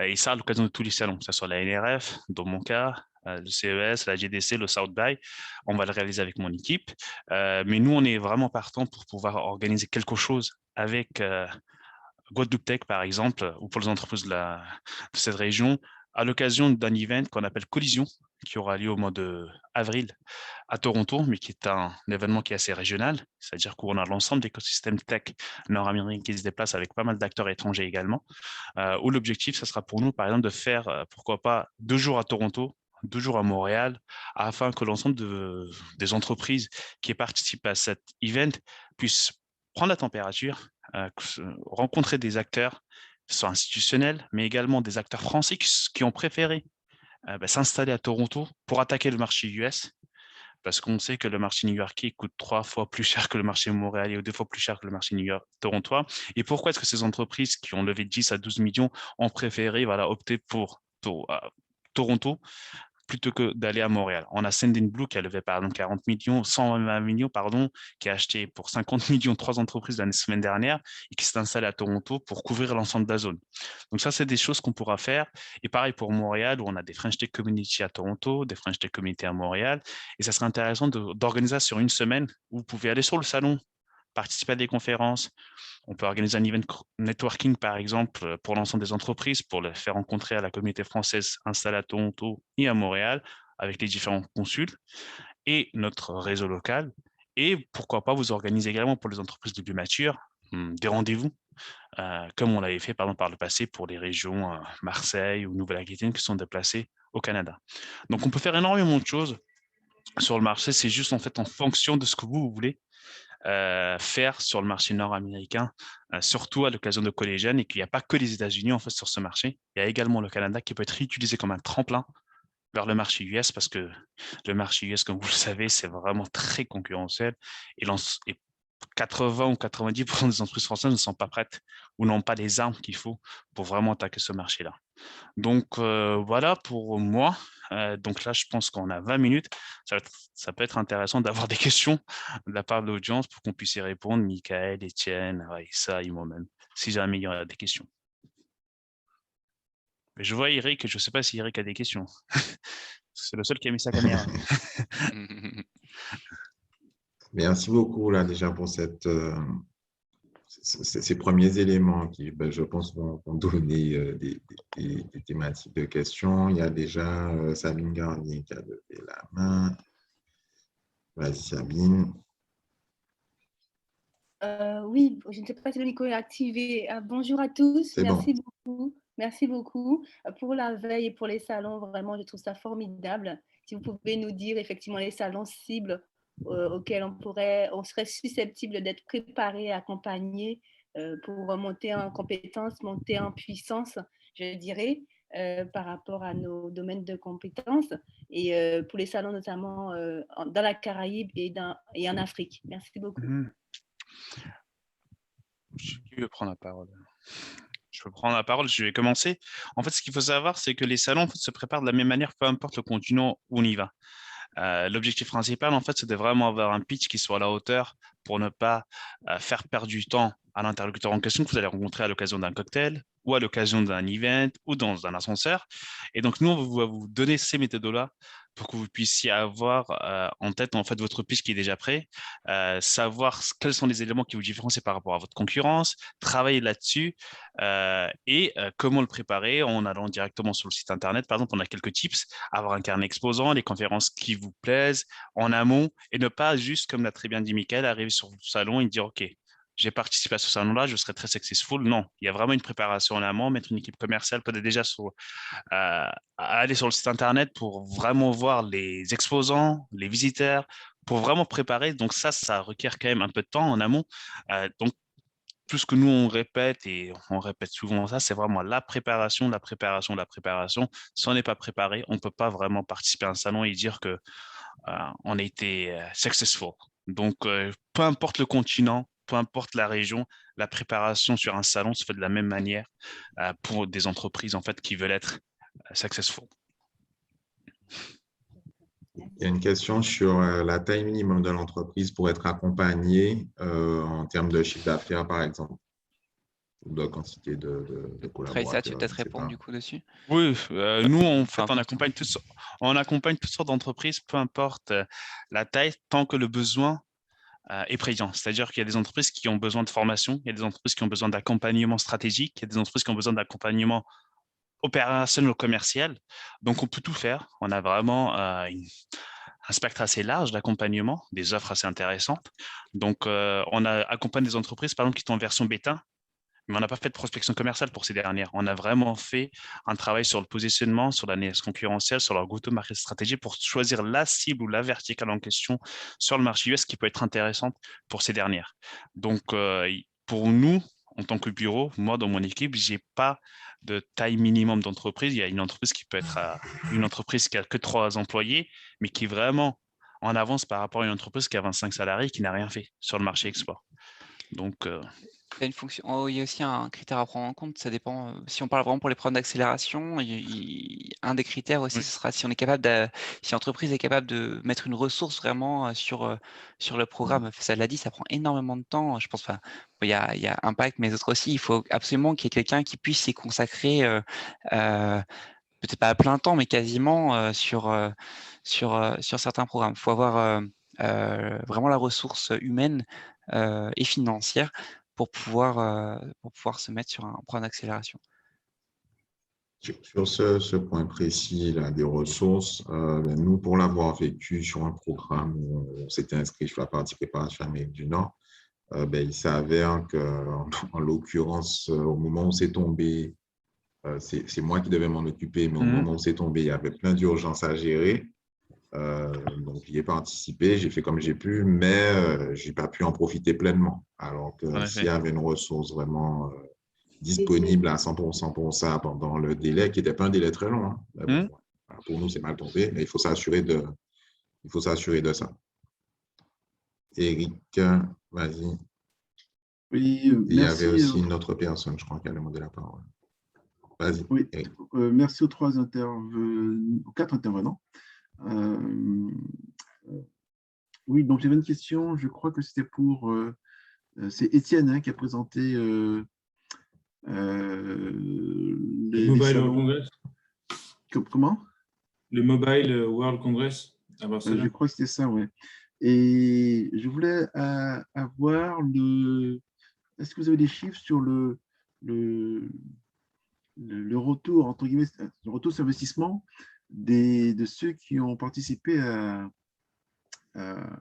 E: Et ça, à l'occasion de tous les salons, que ce soit la NRF, dans mon cas, le CES, la GDC, le South By, on va le réaliser avec mon équipe. Mais nous, on est vraiment partant pour pouvoir organiser quelque chose avec Guadeloupe Tech, par exemple, ou pour les entreprises de cette région, à l'occasion d'un event qu'on appelle Collision, qui aura lieu au mois d'avril à Toronto, mais qui est un événement qui est assez régional, c'est-à-dire qu'on a l'ensemble d'écosystèmes tech nord-américains qui se déplacent avec pas mal d'acteurs étrangers également, où l'objectif, ça sera pour nous, par exemple, de faire, pourquoi pas, 2 jours à Toronto, 2 jours à Montréal, afin que l'ensemble des entreprises qui participent à cet event puissent prendre la température, rencontrer des acteurs, soit institutionnels, mais également des acteurs français qui ont préféré s'installer à Toronto pour attaquer le marché US, parce qu'on sait que le marché new-yorkais coûte 3 fois plus cher que le marché montréalais ou 2 fois plus cher que le marché torontois. Et pourquoi est-ce que ces entreprises qui ont levé 10 à 12 millions ont préféré opter pour Toronto plutôt que d'aller à Montréal? On a Sendinblue qui a levé par exemple 40 millions, 120 millions, qui a acheté pour 50 millions 3 entreprises la semaine dernière et qui s'est installé à Toronto pour couvrir l'ensemble de la zone. Donc ça, c'est des choses qu'on pourra faire. Et pareil pour Montréal, où on a des French Tech Community à Toronto, des French Tech Community à Montréal. Et ça serait intéressant d'organiser ça sur une semaine où vous pouvez aller sur le salon participer à des conférences. On peut organiser un event networking, par exemple, pour l'ensemble des entreprises, pour les faire rencontrer à la communauté française installée à Toronto et à Montréal, avec les différents consuls et notre réseau local. Et pourquoi pas vous organiser également pour les entreprises les plus matures des rendez-vous, comme on l'avait fait par exemple par le passé pour les régions Marseille ou Nouvelle-Aquitaine qui sont déplacées au Canada. Donc on peut faire énormément de choses sur le marché, c'est juste en fait en fonction de ce que vous voulez faire sur le marché nord-américain, surtout à l'occasion de collégiennes, et qu'il n'y a pas que les États-Unis en fait sur ce marché. Il y a également le Canada qui peut être utilisé comme un tremplin vers le marché US, parce que le marché US, comme vous le savez, c'est vraiment très concurrentiel, et 80 ou 90% des entreprises françaises ne sont pas prêtes ou n'ont pas les armes qu'il faut pour vraiment attaquer ce marché-là. Donc voilà pour moi. Donc là, je pense qu'on a 20 minutes. Ça peut être intéressant d'avoir des questions de la part de l'audience pour qu'on puisse y répondre. Michael, Étienne, Raïssa et moi-même, si jamais il y a des questions. Mais je vois Eric, je ne sais pas si Eric a des questions. C'est le seul qui a mis sa caméra.
A: Merci beaucoup là déjà pour ces premiers éléments qui, je pense, vont donner des thématiques de questions. Il y a déjà Sabine Garnier qui a levé la main. Vas-y, Sabine.
F: Oui, je ne sais pas si le micro est activé. Bonjour à tous, merci beaucoup. Merci beaucoup pour la veille et pour les salons. Vraiment, je trouve ça formidable. Si vous pouvez nous dire effectivement les salons cibles auxquels on serait susceptible d'être préparé, accompagné pour monter en compétences, monter en puissance, je dirais, par rapport à nos domaines de compétences, et pour les salons notamment dans la Caraïbe et en Afrique. Merci beaucoup.
E: Qui veut prendre la parole? Je peux prendre la parole, je vais commencer. En fait, ce qu'il faut savoir, c'est que les salons en fait, se préparent de la même manière, peu importe le continent où on y va. L'objectif principal, en fait, c'est de vraiment avoir un pitch qui soit à la hauteur pour ne pas faire perdre du temps à l'interlocuteur en question que vous allez rencontrer à l'occasion d'un cocktail ou à l'occasion d'un event ou dans un ascenseur. Et donc, nous, on va vous donner ces méthodes-là pour que vous puissiez avoir en tête en fait votre pitch qui est déjà prêt, savoir quels sont les éléments qui vous différencient par rapport à votre concurrence, travailler là-dessus et comment le préparer en allant directement sur le site internet. Par exemple, on a quelques tips: avoir un carnet exposant, les conférences qui vous plaisent en amont, et ne pas juste, comme l'a très bien dit Michael, arriver sur le salon et dire OK, j'ai participé à ce salon-là, je serai très successful. Non, il y a vraiment une préparation en amont, mettre une équipe commerciale peut-être déjà aller sur le site internet pour vraiment voir les exposants, les visiteurs, pour vraiment préparer. Donc ça requiert quand même un peu de temps en amont. Donc tout ce que nous on répète, et on répète souvent ça, c'est vraiment la préparation, la préparation, la préparation. Si on n'est pas préparé, on ne peut pas vraiment participer à un salon et dire que on a été successful. Donc peu importe le continent, peu importe la région, la préparation sur un salon se fait de la même manière pour des entreprises en fait qui veulent être successful.
A: Il y a une question sur la taille minimum de l'entreprise pour être accompagnée en termes de chiffre d'affaires, par exemple, ou de quantité de collaborateurs.
C: Raïssa, tu peux peut-être répondre du coup dessus?
E: Oui, nous, en fait, on accompagne toutes sortes d'entreprises, peu importe la taille, tant que le besoin est présent. C'est-à-dire qu'il y a des entreprises qui ont besoin de formation, il y a des entreprises qui ont besoin d'accompagnement stratégique, il y a des entreprises qui ont besoin d'accompagnement opérationnel ou commercial. Donc, on peut tout faire. On a vraiment un spectre assez large d'accompagnement, des offres assez intéressantes. Donc, on accompagne des entreprises, par exemple, qui sont en version bêta, mais on n'a pas fait de prospection commerciale pour ces dernières. On a vraiment fait un travail sur le positionnement, sur l'analyse concurrentielle, sur leur go-to-market stratégie pour choisir la cible ou la verticale en question sur le marché US qui peut être intéressante pour ces dernières. Donc, pour nous, en tant que bureau, moi, dans mon équipe, je n'ai pas de taille minimum d'entreprise. Il y a une entreprise qui peut être une entreprise qui n'a que 3 employés, mais qui est vraiment en avance par rapport à une entreprise qui a 25 salariés qui n'a rien fait sur le marché export. Donc,
C: il y a une fonction, il y a aussi un critère à prendre en compte, ça dépend. Si on parle vraiment pour les programmes d'accélération, un des critères aussi, ce sera si on est capable si l'entreprise est capable de mettre une ressource vraiment sur le programme. Ça l'a dit, ça prend énormément de temps. Je pense, il y a Impact, mais d'autres aussi. Il faut absolument qu'il y ait quelqu'un qui puisse s'y consacrer, peut-être pas à plein temps, mais quasiment sur certains programmes. Il faut avoir vraiment la ressource humaine et financière pour pouvoir se mettre sur un point d'accélération.
A: Sur ce point précis là, des ressources, nous, pour l'avoir vécu sur un programme où on s'était inscrit sur la partie préparation Amérique du Nord, il s'avère qu'en l'occurrence, au moment où c'est tombé, c'est moi qui devais m'en occuper, mais au moment où c'est tombé, il y avait plein d'urgences à gérer. Donc, j'y ai participé, j'ai fait comme j'ai pu, mais je n'ai pas pu en profiter pleinement. Alors que s'il y avait une ressource vraiment disponible à 100% pour ça pendant le délai, qui n'était pas un délai très long, hein. Bon, pour nous, c'est mal tombé, mais il faut s'assurer de ça. Eric, vas-y.
G: Oui,
A: il y avait
G: merci.
A: aussi une autre personne, je crois, qui a demandé la parole. Vas-y.
G: Oui, merci aux quatre intervenants. Oui, donc j'avais une question, je crois que c'était pour... c'est Étienne qui a présenté
D: le Mobile World Congress.
G: Comment?
D: Le Mobile World Congress à Barcelone.
G: Je crois que c'était ça, oui. Et je voulais avoir Est-ce que vous avez des chiffres sur le retour, entre guillemets, le retour sur investissement de ceux qui ont participé à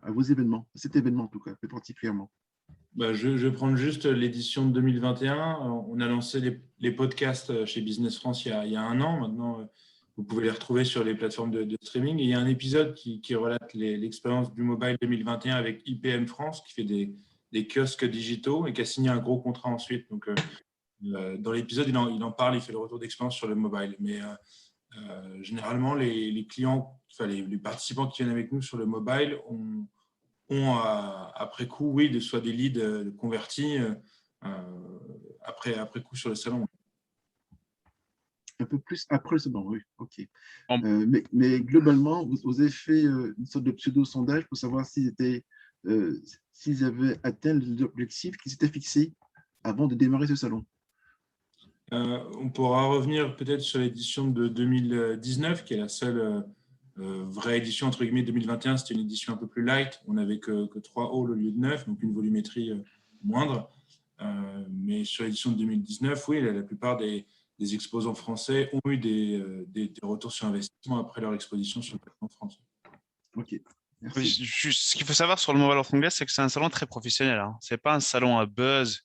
G: vos événements, à cet événement en tout cas, plus particulièrement?
D: Je vais prendre juste l'édition de 2021. On a lancé les podcasts chez Business France il y a 1 an. Maintenant, vous pouvez les retrouver sur les plateformes de streaming. Et il y a un épisode qui relate l'expérience du mobile 2021 avec IPM France, qui fait des kiosques digitaux et qui a signé un gros contrat ensuite. Donc, dans l'épisode, il en parle, il fait le retour d'expérience sur le mobile. Mais généralement, les clients, enfin les participants qui viennent avec nous sur le mobile ont après coup, oui, soit des leads convertis après coup sur le salon.
G: Un peu plus après le salon, oui, ok. Mais globalement, vous avez fait une sorte de pseudo-sondage pour savoir s'ils avaient atteint les objectifs qui s'étaient fixés avant de démarrer ce salon.
D: On pourra revenir peut-être sur l'édition de 2019, qui est la seule vraie édition, entre guillemets. 2021, c'était une édition un peu plus light. On n'avait que 3 halls au lieu de 9, donc une volumétrie moindre. Mais sur l'édition de 2019, oui, la plupart des exposants français ont eu des retours sur investissement après leur exposition sur le plateau français.
G: Ok.
E: Oui, ce qu'il faut savoir sur le Mobile World Congress, c'est que c'est un salon très professionnel. Hein. Ce n'est pas un salon à buzz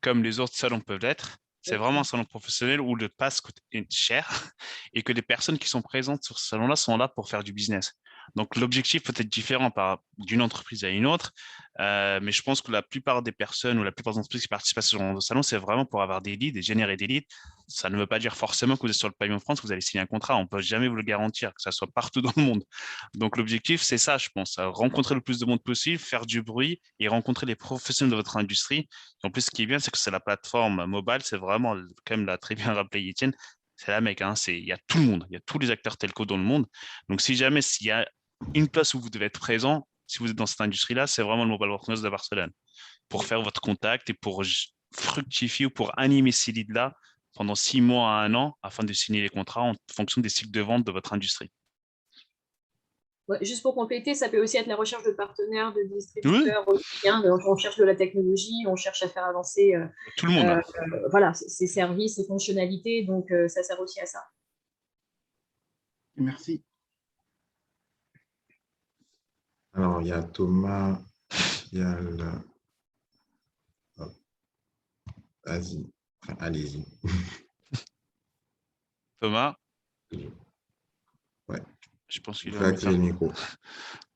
E: comme les autres salons peuvent l'être. C'est vraiment un salon professionnel où le pass coûte cher et que les personnes qui sont présentes sur ce salon-là sont là pour faire du business. Donc, l'objectif peut être différent d'une entreprise à une autre, mais je pense que la plupart des personnes ou la plupart des entreprises qui participent à ce genre de salon, c'est vraiment pour avoir des leads et générer des leads. Ça ne veut pas dire forcément que vous êtes sur le pavillon de France, que vous allez signer un contrat. On ne peut jamais vous le garantir, que ça soit partout dans le monde. Donc, l'objectif, c'est ça, je pense, rencontrer le plus de monde possible, faire du bruit et rencontrer les professionnels de votre industrie. Et en plus, ce qui est bien, c'est que c'est la plateforme mobile, c'est vraiment, comme l'a très bien rappelé Étienne, c'est la mec, hein, il y a tout le monde, il y a tous les acteurs telco dans le monde. Donc, s'il y a une place où vous devez être présent, si vous êtes dans cette industrie-là, c'est vraiment le Mobile World Congress de Barcelone pour faire votre contact et pour fructifier ou pour animer ces leads-là pendant 6 mois à 1 an afin de signer les contrats en fonction des cycles de vente de votre industrie.
B: Ouais, juste pour compléter, ça peut aussi être la recherche de partenaires, de distributeurs. Oui. On cherche de la technologie, on cherche à faire avancer
E: tout le monde.
B: Voilà, ces services, ces fonctionnalités. Donc, ça sert aussi à ça.
G: Merci.
A: Alors, il y a Thomas qui a le... Oh. Vas-y, enfin, allez-y.
E: Thomas.
A: Ouais.
E: Je pense qu'il
A: faut activer le micro.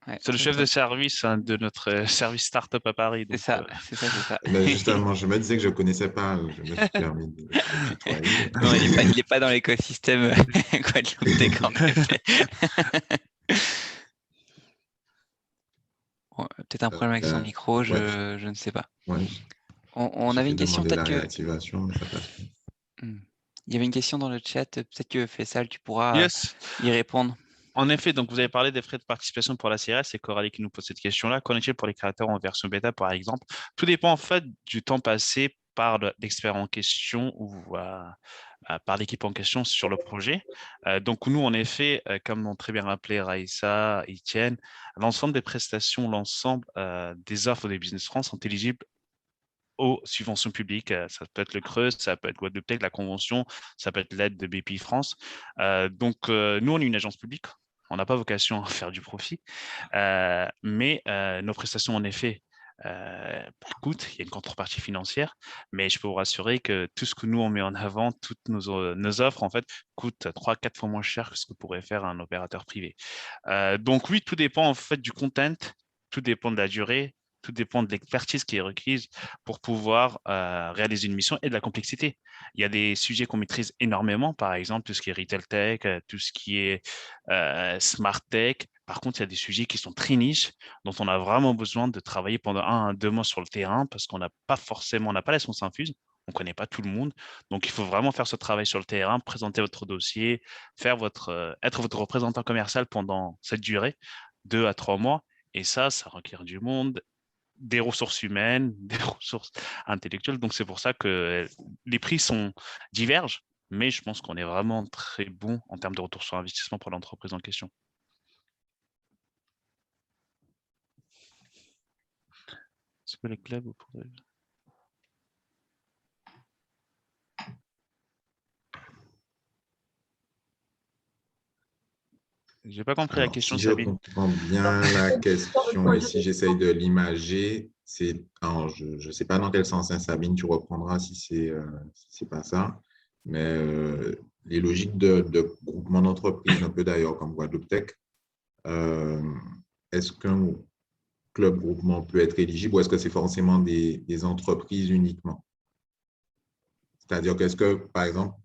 C: Ouais,
E: c'est le chef de service de notre service startup à Paris.
C: C'est ça.
A: Mais justement, je me disais que je ne connaissais pas. Je me suis permis de tutoyer.
C: Non, il n'est pas dans l'écosystème Guadeloupe Tech, en effet. Peut-être un problème avec son micro, je ne sais pas.
A: Ouais.
C: On avait une question, peut-être que...
A: réactivation, mais ça passe.
C: Il y avait une question dans le chat, peut-être que Faisal, tu pourras y répondre.
E: En effet, donc vous avez parlé des frais de participation pour la CRS, c'est Coralie qui nous pose cette question-là. Qu'en est-il pour les créateurs en version bêta, par exemple? Tout dépend en fait du temps passé par l'expert en question ou par l'équipe en question sur le projet. Donc, nous, en effet, comme l'ont très bien rappelé Raïssa, Etienne, l'ensemble des prestations, l'ensemble des offres des Business France sont éligibles aux subventions publiques. Ça peut être le Creux, ça peut être Guadeloupe Tech, la convention, ça peut être l'aide de BPI France. Donc, nous, on est une agence publique. On n'a pas vocation à faire du profit, mais nos prestations, en effet, coûtent. Il y a une contrepartie financière, mais je peux vous rassurer que tout ce que nous, on met en avant, toutes nos offres, en fait, coûtent 3-4 fois moins cher que ce que pourrait faire un opérateur privé. Donc, oui, tout dépend, en fait, du content, tout dépend de la durée, tout dépend de l'expertise qui est requise pour pouvoir réaliser une mission et de la complexité. Il y a des sujets qu'on maîtrise énormément, par exemple, tout ce qui est retail tech, tout ce qui est smart tech. Par contre, il y a des sujets qui sont très niches, dont on a vraiment besoin de travailler pendant 1 à 2 mois sur le terrain parce qu'on n'a pas la science infuse. On ne connaît pas tout le monde. Donc, il faut vraiment faire ce travail sur le terrain, présenter votre dossier, être votre représentant commercial pendant cette durée, 2 à 3 mois. Et ça requiert du monde, des ressources humaines, des ressources intellectuelles. Donc, c'est pour ça que les prix divergent, mais je pense qu'on est vraiment très bon en termes de retour sur investissement pour l'entreprise en question. Est-ce que les clubs, vous pourrez... Je n'ai pas compris la question,
A: si je
E: Sabine.
A: comprends bien la question et si j'essaye de l'imager, je ne sais pas dans quel sens, hein, Sabine, tu reprendras si c'est pas ça, mais les logiques de groupement d'entreprises, un peu d'ailleurs comme Guadeloupe Tech, est-ce qu'un club groupement peut être éligible ou est-ce que c'est forcément des entreprises uniquement? C'est-à-dire qu'est-ce que, par exemple,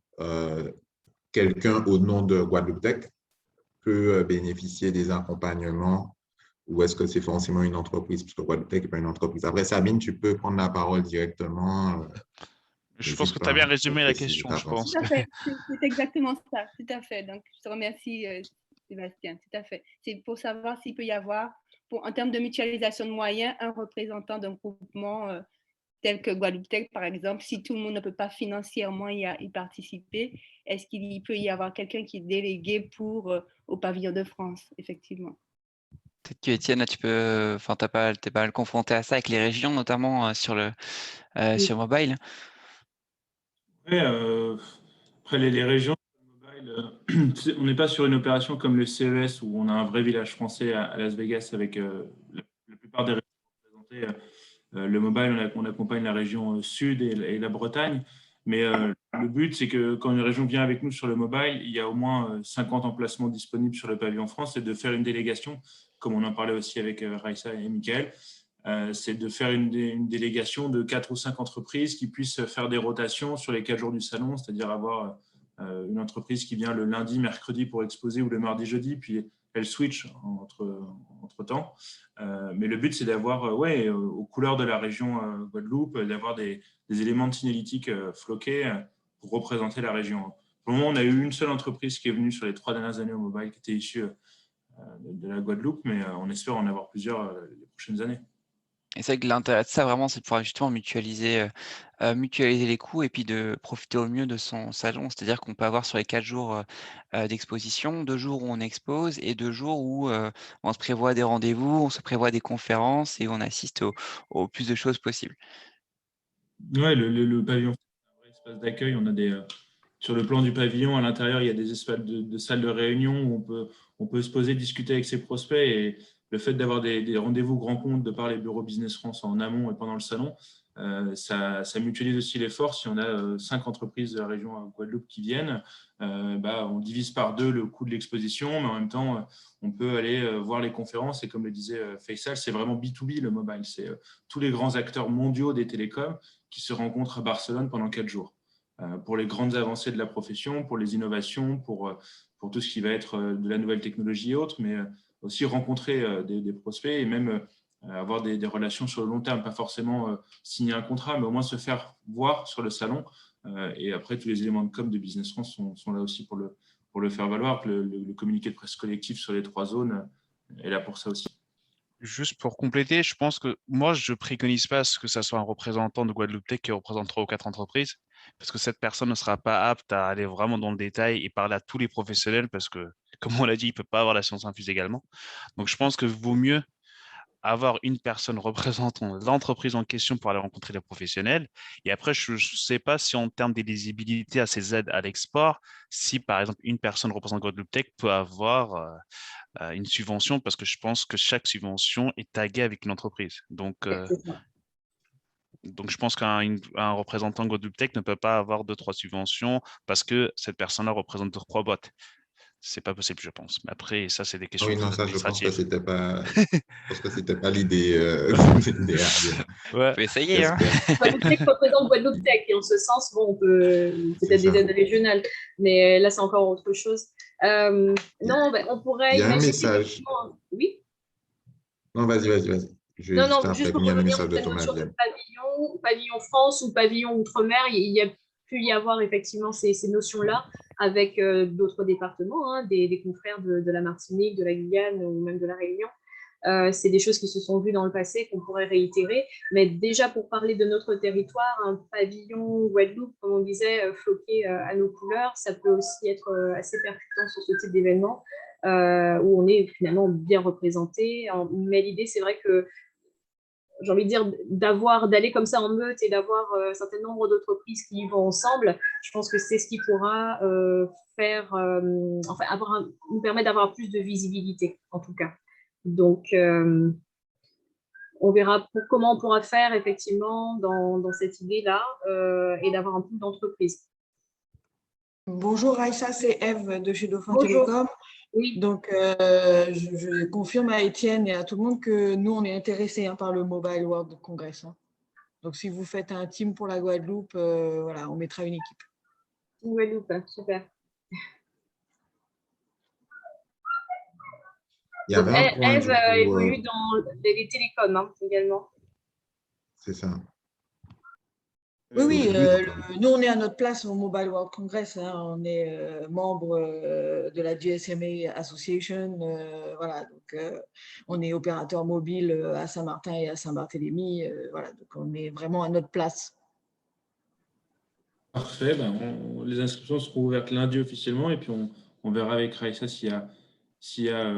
A: quelqu'un au nom de Guadeloupe Tech peut bénéficier des accompagnements ou est-ce que c'est forcément une entreprise? Parce que Guadeloupe Tech n'est pas une entreprise. Après, Sabine, tu peux prendre la parole directement.
E: Je pense que tu as bien résumé la question, je pense.
F: Tout à fait, c'est exactement ça, tout à fait. Donc, je te remercie, Sébastien, tout à fait. C'est pour savoir s'il peut y avoir, en termes de mutualisation de moyens, un représentant d'un groupement tel que Guadeloupe Tech, par exemple, si tout le monde ne peut pas financièrement y participer, est-ce qu'il peut y avoir quelqu'un qui est délégué au pavillon de France, effectivement?
C: Peut-être que Étienne, tu peux, t'es pas mal confronté à ça avec les régions, notamment sur mobile.
D: Oui, après les régions, on n'est pas sur une opération comme le CES où on a un vrai village français à Las Vegas avec la plupart des régions représentées. Le mobile, on accompagne la région sud et la Bretagne. Mais le but, c'est que quand une région vient avec nous sur le mobile, il y a au moins 50 emplacements disponibles sur le pavillon France et de faire une délégation, comme on en parlait aussi avec Raïssa et Mickaël, c'est de faire une délégation de 4 ou 5 entreprises qui puissent faire des rotations sur les 4 jours du salon, c'est-à-dire avoir une entreprise qui vient le lundi, mercredi pour exposer ou le mardi, jeudi, puis elle switch entre-temps. Mais le but, c'est d'avoir, aux couleurs de la région Guadeloupe, d'avoir des éléments de signalétique floqués pour représenter la région. Pour le moment, on a eu une seule entreprise qui est venue sur les 3 dernières années au mobile, qui était issue de la Guadeloupe, mais on espère en avoir plusieurs les prochaines années.
C: Et c'est vrai que l'intérêt de ça, vraiment, c'est de pouvoir justement mutualiser les coûts et puis de profiter au mieux de son salon. C'est-à-dire qu'on peut avoir sur les 4 jours d'exposition, 2 jours où on expose et 2 jours où on se prévoit des rendez-vous, on se prévoit des conférences et on assiste au plus de choses possibles.
D: Oui, le pavillon, c'est un vrai espace d'accueil. On a sur le plan du pavillon, à l'intérieur, il y a des espaces de salles de réunion où on peut se poser, discuter avec ses prospects. Et le fait d'avoir des rendez-vous grands comptes de par les bureaux Business France en amont et pendant le salon, ça mutualise aussi les forces. Si on a 5 entreprises de la région Guadeloupe qui viennent, on divise par 2 le coût de l'exposition, mais en même temps, on peut aller voir les conférences. Et comme le disait Faisal, c'est vraiment B2B le mobile. C'est tous les grands acteurs mondiaux des télécoms qui se rencontrent à Barcelone pendant 4 jours. Pour les grandes avancées de la profession, pour les innovations, pour tout ce qui va être de la nouvelle technologie et autres, mais aussi rencontrer des prospects et même avoir des relations sur le long terme, pas forcément signer un contrat, mais au moins se faire voir sur le salon. Et après, tous les éléments de com de Business France sont là aussi pour le faire valoir. Le communiqué de presse collectif sur les 3 zones est là pour ça aussi.
E: Juste pour compléter, je pense que moi, je ne préconise pas que ça soit un représentant de Guadeloupe Tech qui représente 3 ou 4 entreprises, parce que cette personne ne sera pas apte à aller vraiment dans le détail et parler à tous les professionnels, parce que, comme on l'a dit, il ne peut pas avoir la science infuse également. Donc, je pense que vaut mieux avoir une personne représentant l'entreprise en question pour aller rencontrer les professionnels. Et après, je ne sais pas si en termes d'éligibilité à ces aides à l'export, si par exemple une personne représentant Guadeloupe Tech peut avoir une subvention, parce que je pense que chaque subvention est taguée avec une entreprise. Donc je pense qu'un représentant Guadeloupe Tech ne peut pas avoir 2-3 subventions parce que cette personne-là représente 2-3 boîtes. C'est pas possible, je pense. Mais après, ça, c'est des questions
A: Oui, non, ça, je pense que c'était pas l'idée derrière.
C: Ouais. On peut essayer. Hein.
B: Guadeloupe Tech représente Guadeloupe Tech, et en ce sens, bon, on peut peut-être des aides régionales, mais là, c'est encore autre chose. Non, ben, on pourrait
A: imaginer. Il y a un message.
B: Oui.
A: Non, vas-y.
B: Non, juste pour revenir sur la notion de pavillon France ou pavillon outre-mer, il y a pu y avoir effectivement ces notions-là avec d'autres départements, hein, des confrères de la Martinique, de la Guyane ou même de la Réunion. C'est des choses qui se sont vues dans le passé qu'on pourrait réitérer, mais déjà pour parler de notre territoire, un pavillon Guadeloupe, comme on disait, floqué à nos couleurs, ça peut aussi être assez percutant sur ce type d'événement où on est finalement bien représenté. Mais l'idée, c'est vrai que j'ai envie de dire, d'aller comme ça en meute et d'avoir un certain nombre d'entreprises qui y vont ensemble, je pense que c'est ce qui pourra nous permettre d'avoir plus de visibilité, en tout cas. Donc, on verra comment on pourra faire, effectivement, dans cette idée-là et d'avoir un pool d'entreprises.
H: Bonjour Aïcha, c'est Eve de chez Dauphin Télécom.
B: Oui.
H: Donc, je confirme à Étienne et à tout le monde que nous, on est intéressés par le Mobile World Congress. Hein. Donc, si vous faites un team pour la Guadeloupe, voilà, on mettra une équipe.
B: Guadeloupe, super.
A: Donc,
B: Eve évolue dans les télécoms hein, également.
A: C'est ça.
H: Oui, nous, on est à notre place au Mobile World Congress. Hein, on est membre de la GSMA Association. Voilà, donc, on est opérateur mobile à Saint-Martin et à Saint-Barthélemy. Voilà, donc on est vraiment à notre place.
D: Parfait. Les inscriptions seront ouvertes lundi officiellement et puis on verra avec Raissa s'il y a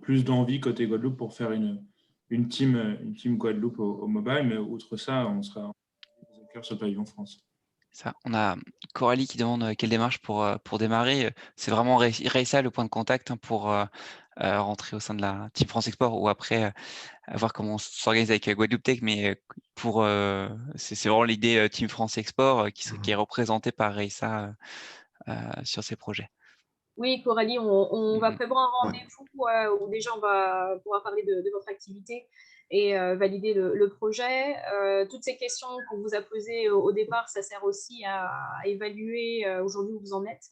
D: plus d'envie côté Guadeloupe pour faire une team Guadeloupe au mobile. Mais outre ça, on sera sur le pavillon France.
C: Ça, on a Coralie qui demande quelle démarche pour démarrer. C'est vraiment Raissa le point de contact hein, pour rentrer au sein de la Team France Export ou après voir comment on s'organise avec Guadeloupe Tech. Mais c'est vraiment l'idée Team France Export qui est représentée par Raissa sur ces projets.
B: Oui, Coralie, on va prévoir un rendez-vous où déjà on va pouvoir parler de votre activité et valider le projet. Toutes ces questions qu'on vous a posées au départ, ça sert aussi à évaluer aujourd'hui où vous en êtes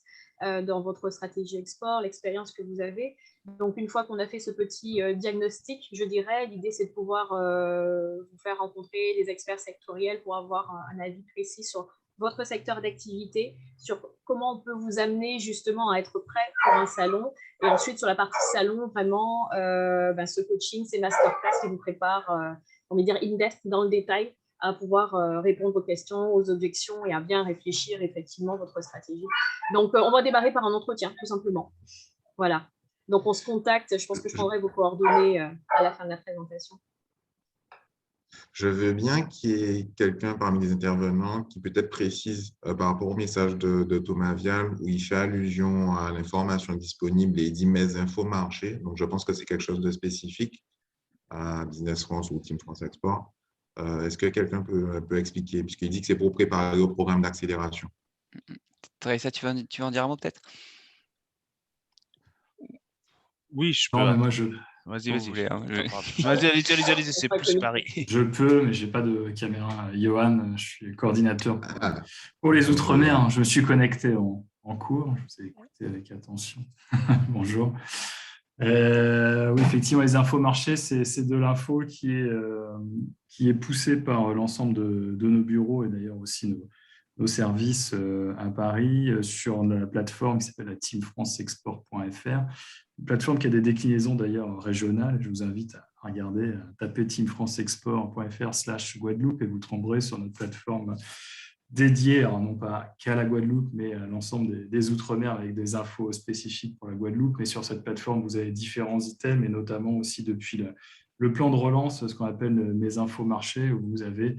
B: dans votre stratégie export, l'expérience que vous avez. Donc, une fois qu'on a fait ce petit diagnostic, je dirais, l'idée, c'est de pouvoir vous faire rencontrer des experts sectoriels pour avoir un avis précis sur votre secteur d'activité, sur comment on peut vous amener justement à être prêt pour un salon. Et ensuite, sur la partie salon, vraiment, ce coaching, ces masterclass qui vous préparent, on va dire, in-depth, dans le détail, à pouvoir répondre aux questions, aux objections et à bien réfléchir effectivement votre stratégie. Donc, on va démarrer par un entretien, tout simplement. Voilà. Donc, on se contacte. Je pense que je prendrai vos coordonnées à la fin de la présentation.
A: Je veux bien qu'il y ait quelqu'un parmi les intervenants qui peut-être précise par rapport au message de Thomas Vial où il fait allusion à l'information disponible et il dit mes infos marché. Donc, je pense que c'est quelque chose de spécifique à Business France ou Team France Export. Est-ce que quelqu'un peut expliquer, puisqu'il dit que c'est pour préparer au programme d'accélération.
C: Raissa, tu veux en dire un mot peut-être?
E: Oui, je peux.
I: Non, mais moi,
E: Vas-y.
C: Hein,
E: Vas-y, allez, c'est plus pareil.
I: Je peux, mais je n'ai pas de caméra. Johan, je suis coordinateur pour les Outre-mer. Je me suis connecté en cours. Je vous ai écouté avec attention. Bonjour. Oui, effectivement, les infos marchés, c'est de l'info qui est poussée par l'ensemble de nos bureaux et d'ailleurs aussi nos services à Paris sur la plateforme qui s'appelle la teamfranceexport.fr, une plateforme qui a des déclinaisons d'ailleurs régionales. Je vous invite regarder, tapez teamfranceexport.fr/Guadeloupe et vous tomberez sur notre plateforme dédiée, alors non pas qu'à la Guadeloupe, mais à l'ensemble des Outre-mer avec des infos spécifiques pour la Guadeloupe. Mais sur cette plateforme, vous avez différents items, et notamment aussi depuis le plan de relance, ce qu'on appelle mes infos marchés, où vous avez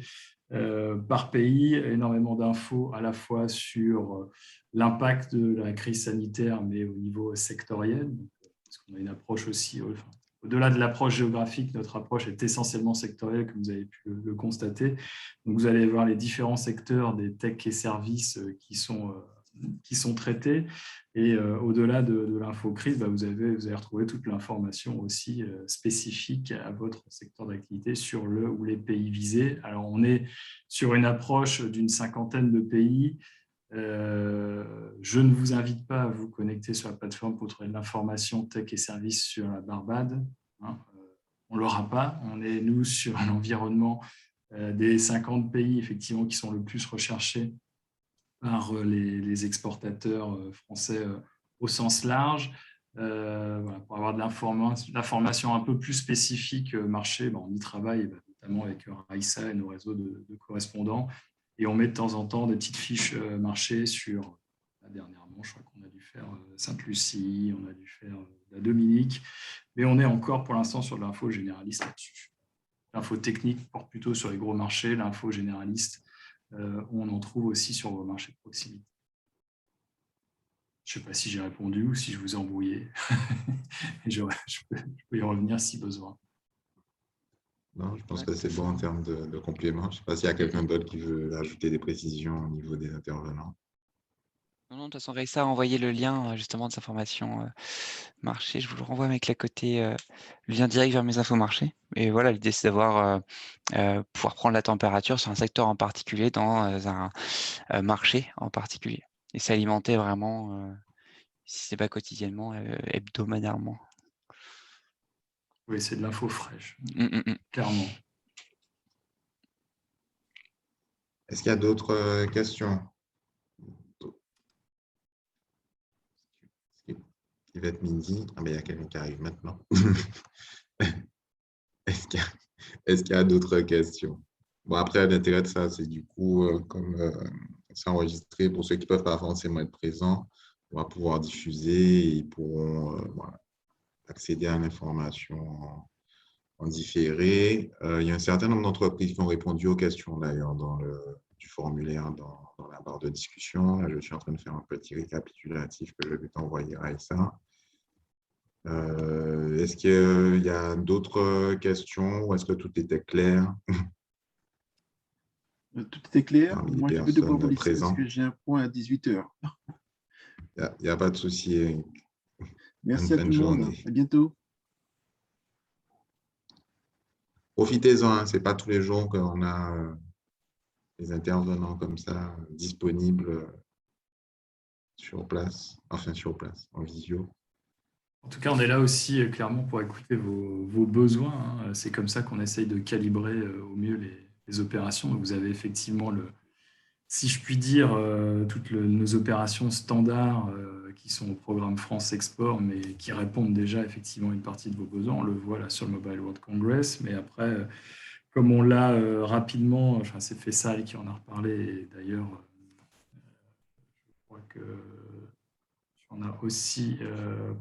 I: par pays énormément d'infos à la fois sur l'impact de la crise sanitaire, mais au niveau sectoriel, parce qu'on a une approche aussi, au-delà de l'approche géographique, notre approche est essentiellement sectorielle, comme vous avez pu le constater. Donc, vous allez voir les différents secteurs des tech et services qui sont traités. Et au-delà de l'info-crise, vous allez retrouver toute l'information aussi spécifique à votre secteur d'activité sur le ou les pays visés. Alors, on est sur une approche d'une 50aine de pays. Je ne vous invite pas à vous connecter sur la plateforme pour trouver de l'information tech et services sur la Barbade. On ne l'aura pas. On est, nous, sur l'environnement des 50 pays effectivement, qui sont le plus recherchés par les exportateurs français au sens large. Voilà, pour avoir de l'information un peu plus spécifique marché, on y travaille notamment avec Raissa et nos réseaux de correspondants. Et on met de temps en temps des petites fiches marché sur, dernièrement, je crois qu'on a dû faire Sainte-Lucie, on a dû faire la Dominique, mais on est encore pour l'instant sur de l'info généraliste là-dessus. L'info technique porte plutôt sur les gros marchés, l'info généraliste, on en trouve aussi sur vos marchés de proximité. Je ne sais pas si j'ai répondu ou si je vous ai embrouillé. je peux y revenir si besoin.
A: Non, je pense que c'est bon en termes de complément. Je ne sais pas s'il y a quelqu'un d'autre qui veut ajouter des précisions au niveau des intervenants.
C: Non, de toute façon, Raissa a envoyé le lien justement de sa formation marché. Je vous le renvoie avec le lien direct vers mes infos marché. Et voilà, l'idée, c'est pouvoir prendre la température sur un secteur en particulier dans un marché en particulier. Et s'alimenter vraiment, si ce n'est pas quotidiennement, hebdomadairement.
I: Oui, c'est de l'info fraîche, clairement.
A: Est-ce qu'il y a d'autres questions? Il va être midi. Ah, mais il y a quelqu'un qui arrive maintenant. Est-ce qu'il y a d'autres questions? Bon, après, l'intérêt de ça, c'est du coup, comme c'est enregistré, pour ceux qui ne peuvent pas forcément être présents, on va pouvoir diffuser et ils pourront accéder à l'information en différé. Il y a un certain nombre d'entreprises qui ont répondu aux questions d'ailleurs du formulaire dans la barre de discussion. Là, je suis en train de faire un petit récapitulatif que je vais t'envoyer à ça. Est-ce qu'il y a d'autres questions ou est-ce que tout était clair?
G: Tout était clair. Moi, je vais devoir vous laisser parce que j'ai un point à 18h.
A: Il n'y a pas de souci.
G: Merci à tout le monde. À bientôt.
A: Profitez-en, ce n'est pas tous les jours qu'on a des intervenants comme ça disponibles sur place, en visio.
I: En tout cas, on est là aussi clairement pour écouter vos besoins. C'est comme ça qu'on essaye de calibrer au mieux les opérations. Vous avez effectivement, si je puis dire, toutes nos opérations standards qui sont au programme France Export, mais qui répondent déjà effectivement à une partie de vos besoins. On le voit là sur le Mobile World Congress, mais après, comme on l'a rapidement, c'est Fessal qui en a reparlé, et d'ailleurs, je crois que on a aussi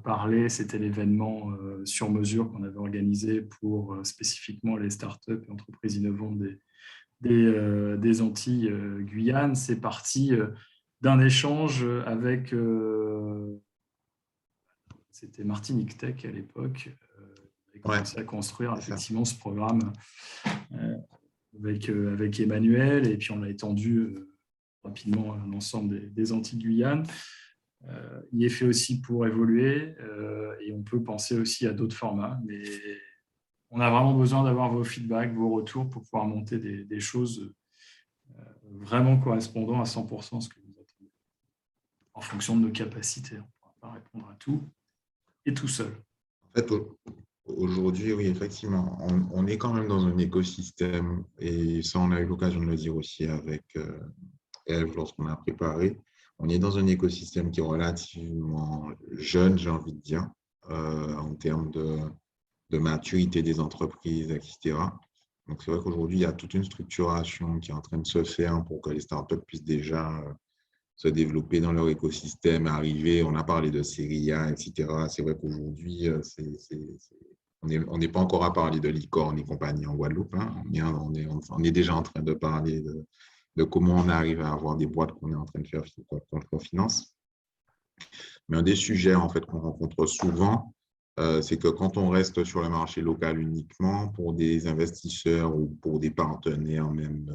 I: parlé, c'était l'événement sur mesure qu'on avait organisé pour spécifiquement les startups et entreprises innovantes des Antilles Guyane. C'est parti d'un échange avec, c'était Martinique Tech à l'époque, qui avait commencé à construire effectivement ce programme avec Emmanuel, et puis on l'a étendu rapidement à l'ensemble des Antilles Guyane. Il est fait aussi pour évoluer et on peut penser aussi à d'autres formats, mais on a vraiment besoin d'avoir vos feedbacks, vos retours pour pouvoir monter des choses vraiment correspondant à 100% à ce que vous attendez. En fonction de nos capacités, on ne pourra pas répondre à tout et tout seul.
A: En fait, aujourd'hui, oui, effectivement, on est quand même dans un écosystème, et ça, on a eu l'occasion de le dire aussi avec Eve lorsqu'on a préparé. On est dans un écosystème qui est relativement jeune, j'ai envie de dire, en termes maturité des entreprises, etc. Donc, c'est vrai qu'aujourd'hui, il y a toute une structuration qui est en train de se faire pour que les startups puissent déjà se développer dans leur écosystème, arriver. On a parlé de série A, etc. C'est vrai qu'aujourd'hui, on n'est pas encore à parler de licorne et compagnie en Guadeloupe. Hein. On est déjà en train de parler de comment on arrive à avoir des boîtes qu'on est en train de faire qu'on finance. Mais un des sujets en fait, qu'on rencontre souvent, c'est que quand on reste sur le marché local uniquement pour des investisseurs ou pour des partenaires même,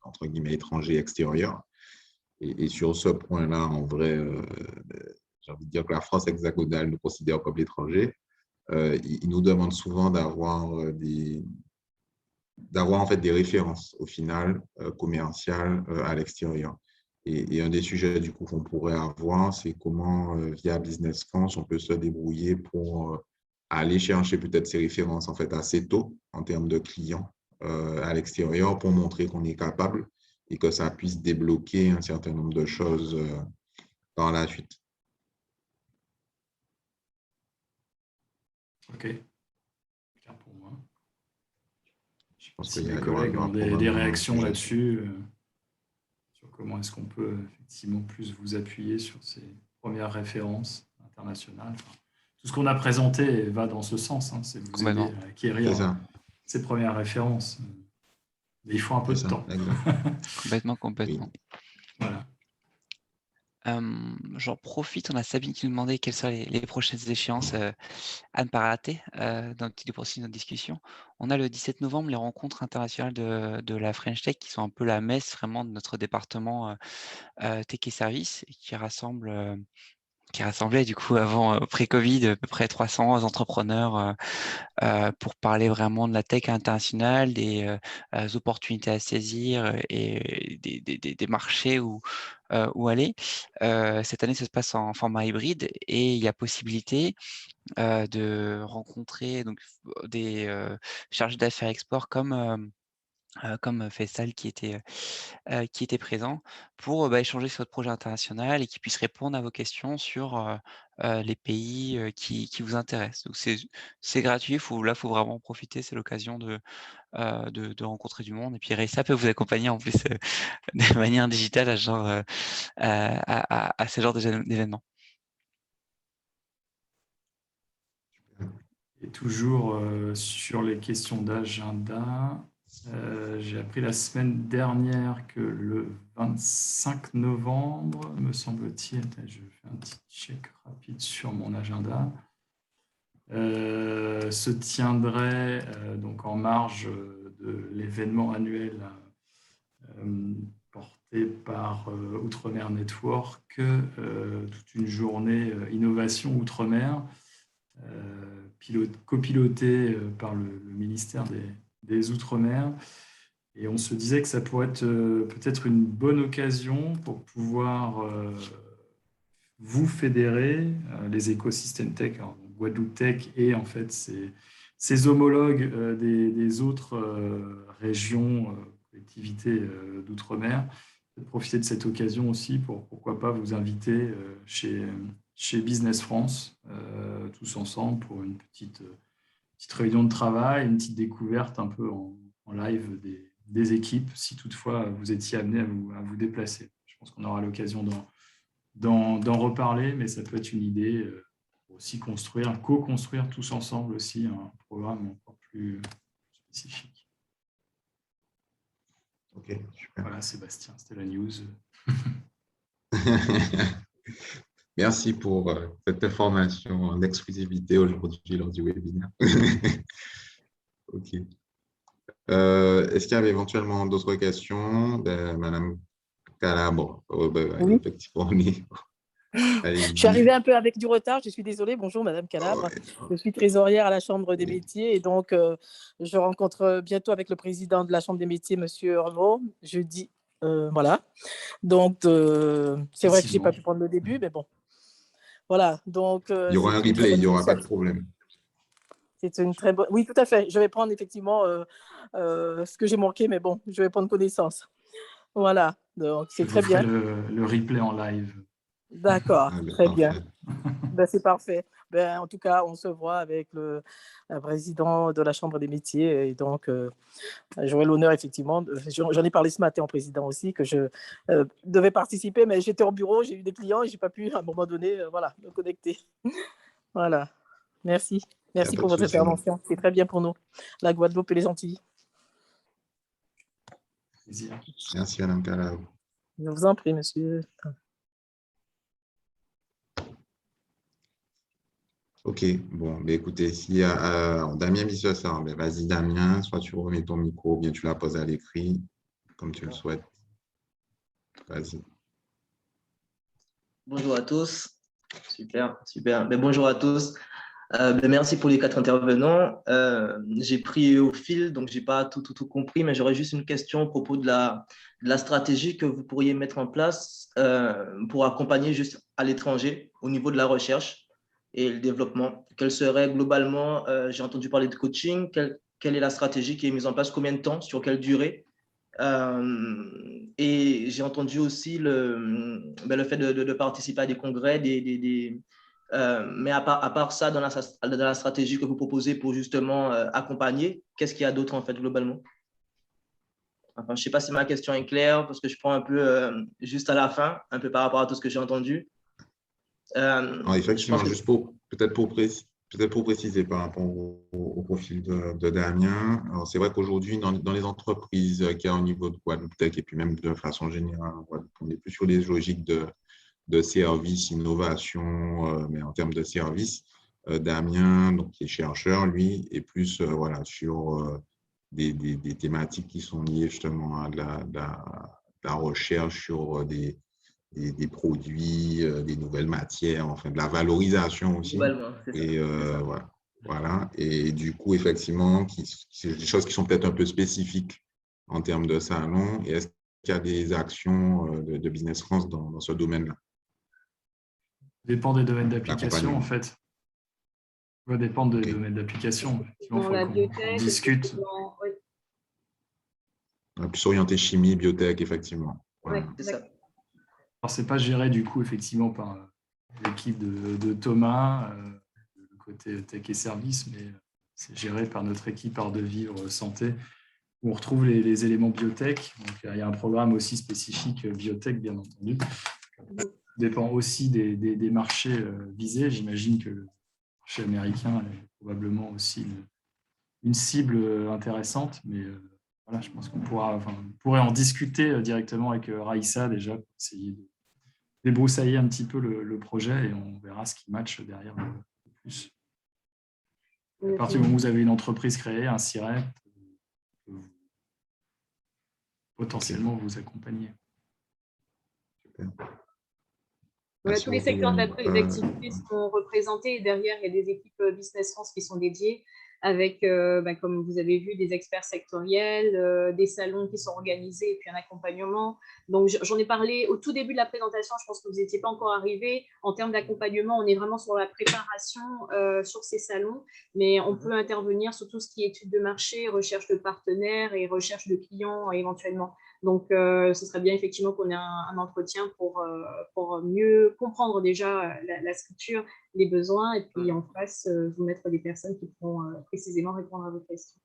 A: entre guillemets, étrangers, extérieurs, et sur ce point-là, en vrai, j'ai envie de dire que la France hexagonale nous considère comme l'étranger. Ils nous demandent souvent d'avoir en fait des références au final commerciales à l'extérieur. Et un des sujets du coup qu'on pourrait avoir, c'est comment via Business France, on peut se débrouiller pour aller chercher peut-être ces références en fait assez tôt en termes de clients à l'extérieur pour montrer qu'on est capable et que ça puisse débloquer un certain nombre de choses par la suite.
I: Ok. Clair pour moi.
A: Je pense
I: si les collègues ont des réactions là-dessus, sur comment est-ce qu'on peut effectivement plus vous appuyer sur ces premières références internationales. Enfin, tout ce qu'on a présenté va dans ce sens, hein, c'est vous aider à acquérir ces premières références. Mais il faut un peu de temps.
C: Complètement.
I: Oui. Voilà.
C: J'en profite, on a Sabine qui nous demandait quelles sont les prochaines échéances à ne pas rater dans le petit processus de notre discussion. On a le 17 novembre les rencontres internationales de la French Tech qui sont un peu la messe vraiment de notre département Tech et Services et qui rassemblait du coup avant pré-Covid à peu près 300 entrepreneurs pour parler vraiment de la tech internationale, des opportunités à saisir et des marchés où aller. Cette année, ça se passe en format hybride et il y a possibilité de rencontrer donc, des chargés d'affaires export comme Faisal qui était présent pour échanger sur votre projet international et qui puisse répondre à vos questions sur les pays qui vous intéressent. Donc c'est gratuit, il faut vraiment en profiter, c'est l'occasion de rencontrer du monde. Et puis Raissa peut vous accompagner en plus de manière digitale à ce genre d'événements.
I: Et toujours sur les questions d'agenda, j'ai appris la semaine dernière que le 25 novembre, me semble-t-il, je fais un petit check rapide sur mon agenda, se tiendrait donc en marge de l'événement annuel porté par Outre-mer Network, toute une journée innovation Outre-mer, copilotée par le ministère des Outre-mer. Et on se disait que ça pourrait être peut-être une bonne occasion pour pouvoir vous fédérer les écosystèmes tech, Guadeloupe Tech et en fait ces homologues des autres régions, collectivités d'outre-mer, profiter de cette occasion aussi pour pourquoi pas vous inviter chez Business France, tous ensemble pour une petite réunion de travail, une petite découverte un peu en live des équipes, si toutefois vous étiez amené à vous déplacer. Je pense qu'on aura l'occasion d'en reparler, mais ça peut être une idée pour aussi co-construire tous ensemble aussi un programme encore plus spécifique.
A: Ok, super.
I: Voilà, Sébastien, c'était la news.
A: Merci pour cette information en exclusivité aujourd'hui lors du webinaire. Ok. Est-ce qu'il y avait éventuellement d'autres questions? Madame Calabre,
J: oui.
A: Effectivement, on est...
J: Je suis arrivée un peu avec du retard, je suis désolée. Bonjour Madame Calabre, je suis trésorière à la Chambre des métiers et donc je rencontre bientôt avec le président de la Chambre des métiers, Monsieur Renaud, jeudi. Voilà, donc c'est vrai que je n'ai pas pu prendre le début, mais bon. Voilà, donc…
A: il y aura un replay, il n'y aura pas de problème.
J: C'est une très bonne… Oui, tout à fait, je vais prendre effectivement ce que j'ai manqué, mais bon, je vais prendre connaissance. Voilà, donc c'est très bien.
I: Le replay en live.
J: D'accord, très bien. Ben, c'est parfait. en tout cas, on se voit avec le président de la Chambre des métiers. Et donc, j'aurai l'honneur, effectivement, j'en ai parlé ce matin au président aussi, que je devais participer, mais j'étais au bureau, j'ai eu des clients et je n'ai pas pu, à un moment donné, me connecter. Voilà. Merci. Merci pour votre intervention. C'est très bien pour nous, la Guadeloupe et les Antilles.
A: Merci, Madame Calabre.
J: Je vous en prie, monsieur.
A: Ok, bon, mais écoutez, s'il y a Damien Bissossa, vas-y Damien, soit tu remets ton micro, ou bien tu la poses à l'écrit, comme tu le souhaites. Vas-y.
K: Bonjour à tous. Super, super. Mais bonjour à tous. Merci pour les 4 intervenants. J'ai pris au fil, donc je n'ai pas tout compris, mais j'aurais juste une question à propos de la stratégie que vous pourriez mettre en place pour accompagner juste à l'étranger au niveau de la recherche et le développement. Quelle serait globalement, j'ai entendu parler de coaching, quelle est la stratégie qui est mise en place, combien de temps, sur quelle durée? Et j'ai entendu aussi le fait de participer à des congrès, mais à part ça, dans la stratégie que vous proposez pour justement accompagner, qu'est-ce qu'il y a d'autre en fait globalement? Enfin, je ne sais pas si ma question est claire parce que je prends un peu juste à la fin, un peu par rapport à tout ce que j'ai entendu.
A: Effectivement, juste peut-être pour préciser par rapport au profil de Damien, c'est vrai qu'aujourd'hui, dans les entreprises qu'il y a au niveau de Guadeloupe Tech et puis même de façon générale, on est plus sur des logiques de service, innovation, mais en termes de service, Damien, donc, qui est chercheur, lui, est plus sur des thématiques qui sont liées justement à la recherche sur des produits, des nouvelles matières, enfin de la valorisation aussi. Et voilà. Et du coup, effectivement, c'est des choses qui sont peut-être un peu spécifiques en termes de salon. Et est-ce qu'il y a des actions de Business France dans ce domaine-là?
I: Ça dépend des domaines d'application, en fait. Ça va dépendre des domaines d'application. Il faut qu'on discute.
A: Plus orienté chimie, biotech, effectivement.
K: Oui, c'est ça.
I: Alors, ce n'est pas géré, du coup, effectivement, par l'équipe de Thomas, le côté tech et service, mais c'est géré par notre équipe Art de Vivre Santé, où on retrouve les éléments biotech. Donc, il y a un programme aussi spécifique biotech, bien entendu. Ça dépend aussi des marchés visés. J'imagine que le marché américain est probablement aussi une cible intéressante, mais voilà, je pense qu'on pourrait en discuter directement avec Raïssa déjà pour essayer de débroussailler un petit peu le projet et on verra ce qui match derrière le plus. À partir du moment où vous avez une entreprise créée, un SIREP, potentiellement vous accompagner.
B: Voilà, tous les secteurs d'activité sont représentés et derrière, il y a des équipes Business France qui sont dédiées avec, comme vous avez vu, des experts sectoriels, des salons qui sont organisés et puis un accompagnement. Donc, j'en ai parlé au tout début de la présentation, je pense que vous n'étiez pas encore arrivé. En termes d'accompagnement, on est vraiment sur la préparation sur ces salons, mais on peut intervenir sur tout ce qui est études de marché, recherche de partenaires et recherche de clients éventuellement. Donc, ce serait bien effectivement qu'on ait un entretien pour mieux comprendre déjà la structure, les besoins, et puis en face, vous mettre des personnes qui pourront précisément répondre à vos questions.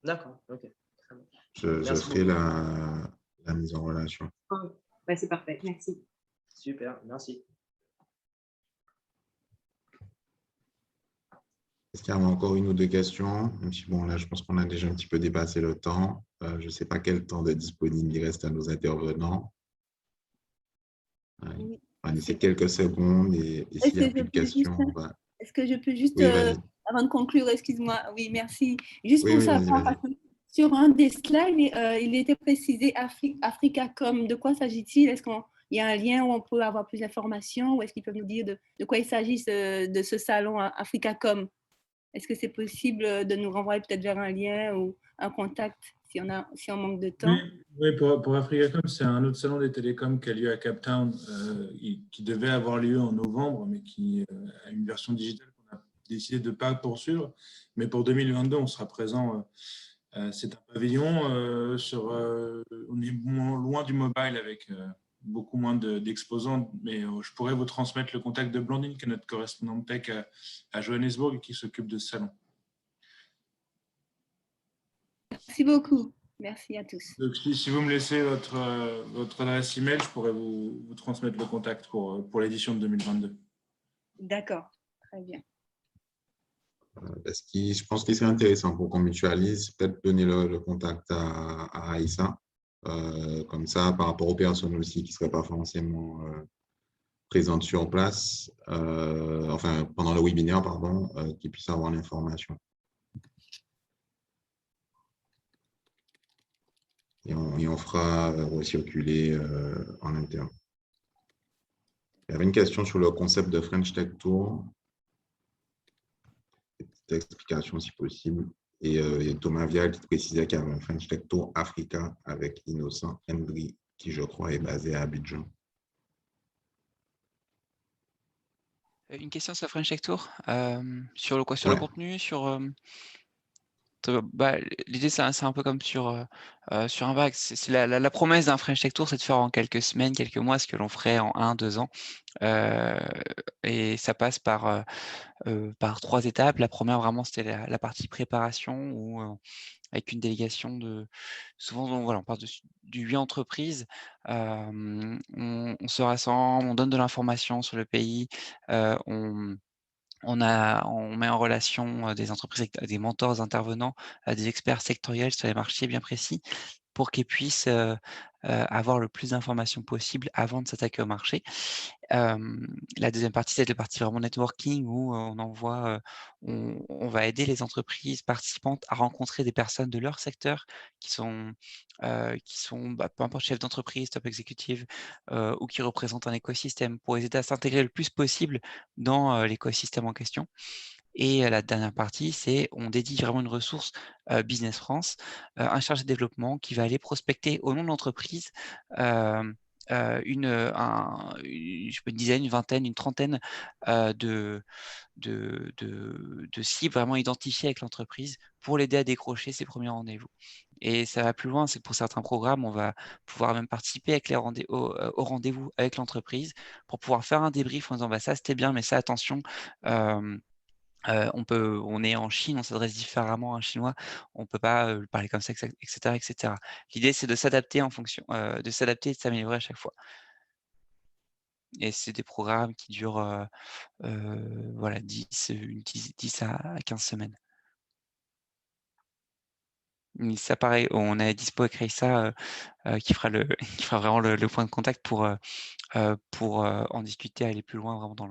K: D'accord, ok.
A: Je ferai la mise en relation.
B: C'est parfait, merci.
K: Super, merci.
A: Est-ce qu'il y a encore une ou deux questions? Même si, bon, là, je pense qu'on a déjà un petit peu dépassé le temps. Je ne sais pas quel temps de disponible il reste à nos intervenants.
F: Oui.
A: On va laisser quelques secondes et s'il n'y a plus de questions,
F: Est-ce que je peux juste,
A: oui,
F: avant de conclure, excuse-moi, oui, merci. Juste pour savoir, sur un des slides, il était précisé Africacom. De quoi s'agit-il? Est-ce qu'il y a un lien où on peut avoir plus d'informations ou est-ce qu'ils peuvent nous dire de quoi il s'agit de ce salon Africacom? Est-ce que c'est possible de nous renvoyer peut-être vers un lien ou un contact si on manque de temps?
D: Oui, pour Africacom, c'est un autre salon des télécoms qui a lieu à Cape Town, qui devait avoir lieu en novembre, mais qui a une version digitale qu'on a décidé de ne pas poursuivre. Mais pour 2022, on sera présent. C'est un pavillon, on est loin du mobile avec beaucoup moins d'exposants, mais je pourrais vous transmettre le contact de Blandine, qui est notre correspondante tech à Johannesburg et qui s'occupe de ce salon.
F: Merci beaucoup. Merci à tous.
D: Donc, si vous me laissez votre adresse email, je pourrais vous transmettre le contact pour l'édition de 2022.
F: D'accord, très bien.
A: Je pense qu'il serait intéressant pour qu'on mutualise, peut-être donner le contact à Aïssa, comme ça, par rapport aux personnes aussi qui ne seraient pas forcément présentes sur place, enfin, pendant le webinaire, pardon, qui puissent avoir l'information. Et on fera recirculer en interne. Il y avait une question sur le concept de French Tech Tour. Petite explication si possible. Et il y a Thomas Vial qui précisait qu'il y avait un French Tech Tour Africa avec Innocent Hendry, qui je crois est basé à Abidjan.
C: Une question sur French Tech Tour, sur le contenu, sur l'idée, c'est un peu comme sur un bac. C'est la promesse d'un French Tech Tour, c'est de faire en quelques semaines, quelques mois ce que l'on ferait en 1-2 ans. Et ça passe par 3 étapes. La première, vraiment, c'était la partie préparation où avec une délégation souvent, on parle du 8 entreprises. On se rassemble, on donne de l'information sur le pays, on met en relation des entreprises avec des mentors intervenants, des experts sectoriels sur les marchés bien précis pour qu'ils puissent avoir le plus d'informations possible avant de s'attaquer au marché. La deuxième partie, c'est la partie vraiment networking où on va aider les entreprises participantes à rencontrer des personnes de leur secteur qui sont peu importe chefs d'entreprise, top exécutive ou qui représentent un écosystème pour les aider à s'intégrer le plus possible dans l'écosystème en question. Et la dernière partie, c'est on dédie vraiment une ressource Business France, un chargé de développement qui va aller prospecter au nom de l'entreprise une dizaine, une vingtaine, une trentaine de cibles vraiment identifiées avec l'entreprise pour l'aider à décrocher ses premiers rendez-vous. Et ça va plus loin, c'est que pour certains programmes, on va pouvoir même participer avec au rendez-vous avec l'entreprise pour pouvoir faire un débrief en disant ça c'était bien, mais ça attention. On est en Chine, on s'adresse différemment à un Chinois, on ne peut pas parler comme ça, etc. etc. L'idée, c'est de s'adapter en fonction, de s'adapter et de s'améliorer à chaque fois. Et c'est des programmes qui durent 10 à 15 semaines. Mais ça, pareil, on a dispo avec Raissa qui fera vraiment le point de contact pour en discuter, aller plus loin vraiment dans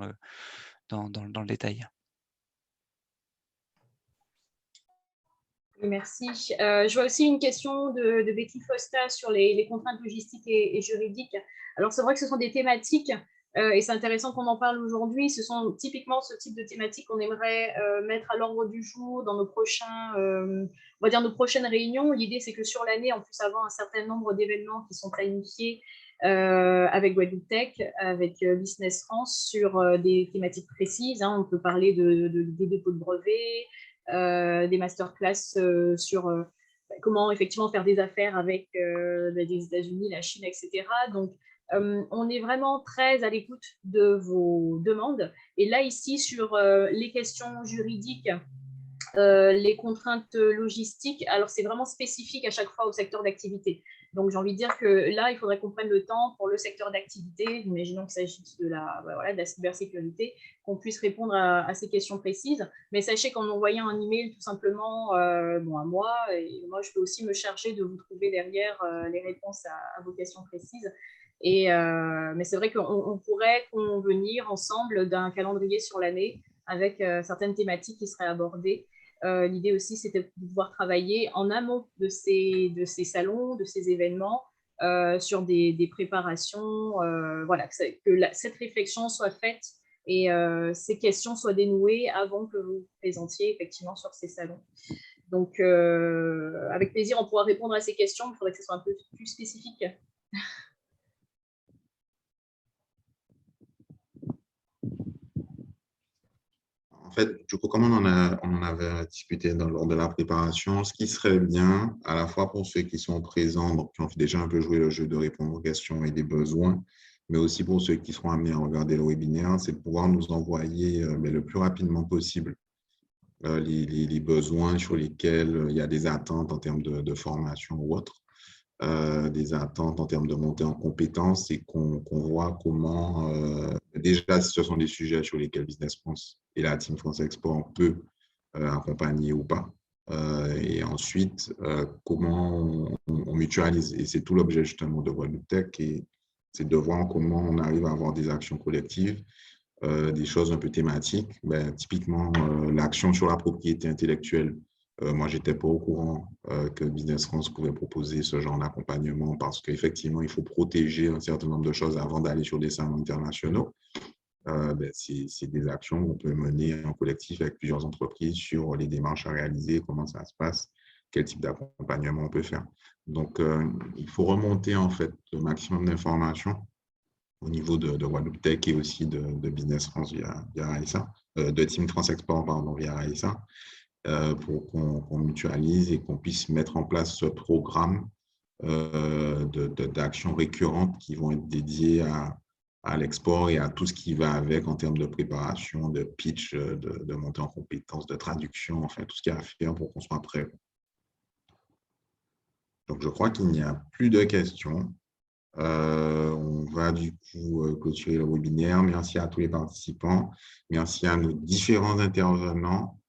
C: le détail.
B: Merci. Je vois aussi une question de Betty Fosta sur les contraintes logistiques et juridiques. Alors, c'est vrai que ce sont des thématiques et c'est intéressant qu'on en parle aujourd'hui. Ce sont typiquement ce type de thématiques qu'on aimerait mettre à l'ordre du jour dans nos prochaines réunions. L'idée, c'est que sur l'année, on puisse avoir un certain nombre d'événements qui sont planifiés avec Guadeloupe Tech, avec Business France sur des thématiques précises. On peut parler des dépôts de brevets, des masterclass sur comment effectivement faire des affaires avec les États-Unis, la Chine, etc. Donc, on est vraiment très à l'écoute de vos demandes. Et là, ici, sur les questions juridiques, les contraintes logistiques, alors c'est vraiment spécifique à chaque fois au secteur d'activité. Donc, j'ai envie de dire que là, il faudrait qu'on prenne le temps pour le secteur d'activité, imaginons qu'il s'agisse de la cybersécurité, qu'on puisse répondre à ces questions précises. Mais sachez qu'en envoyant un email tout simplement à moi, et moi, je peux aussi me charger de vous trouver derrière les réponses à vos questions précises. Mais c'est vrai qu'on pourrait convenir ensemble d'un calendrier sur l'année avec certaines thématiques qui seraient abordées. L'idée aussi, c'était de pouvoir travailler en amont de ces salons, de ces événements, sur des préparations, que cette réflexion soit faite et ces questions soient dénouées avant que vous présentiez effectivement sur ces salons. Donc, avec plaisir, on pourra répondre à ces questions, il faudrait que ce soit un peu plus spécifique.
A: fait, du coup, comme on en avait discuté lors de la préparation, ce qui serait bien, à la fois pour ceux qui sont présents, donc qui ont déjà un peu joué le jeu de répondre aux questions et des besoins, mais aussi pour ceux qui seront amenés à regarder le webinaire, c'est de pouvoir nous envoyer le plus rapidement possible les besoins sur lesquels il y a des attentes en termes de formation ou autre, des attentes en termes de montée en compétences et qu'on voit comment, déjà, si ce sont des sujets sur lesquels Business France et la Team France Export peut accompagner ou pas. Et ensuite, comment on mutualise. Et c'est tout l'objet justement de Guadeloupe Tech, et c'est de voir comment on arrive à avoir des actions collectives, des choses un peu thématiques. Typiquement, l'action sur la propriété intellectuelle. Moi, je n'étais pas au courant que Business France pouvait proposer ce genre d'accompagnement parce qu'effectivement, il faut protéger un certain nombre de choses avant d'aller sur des salons internationaux. C'est des actions qu'on peut mener en collectif avec plusieurs entreprises sur les démarches à réaliser, comment ça se passe, quel type d'accompagnement on peut faire. Donc, il faut remonter en fait le maximum d'informations au niveau de Guadeloupe Tech et aussi de Business France via Raissa, de Team France Export, pardon, via Raissa, pour qu'on mutualise et qu'on puisse mettre en place ce programme d'actions récurrentes qui vont être dédiées à l'export et à tout ce qui va avec en termes de préparation, de pitch, de montée en compétences, de traduction, enfin tout ce qu'il y a à faire pour qu'on soit prêt. Donc, je crois qu'il n'y a plus de questions. On va du coup clôturer le webinaire. Merci à tous les participants. Merci à nos différents intervenants.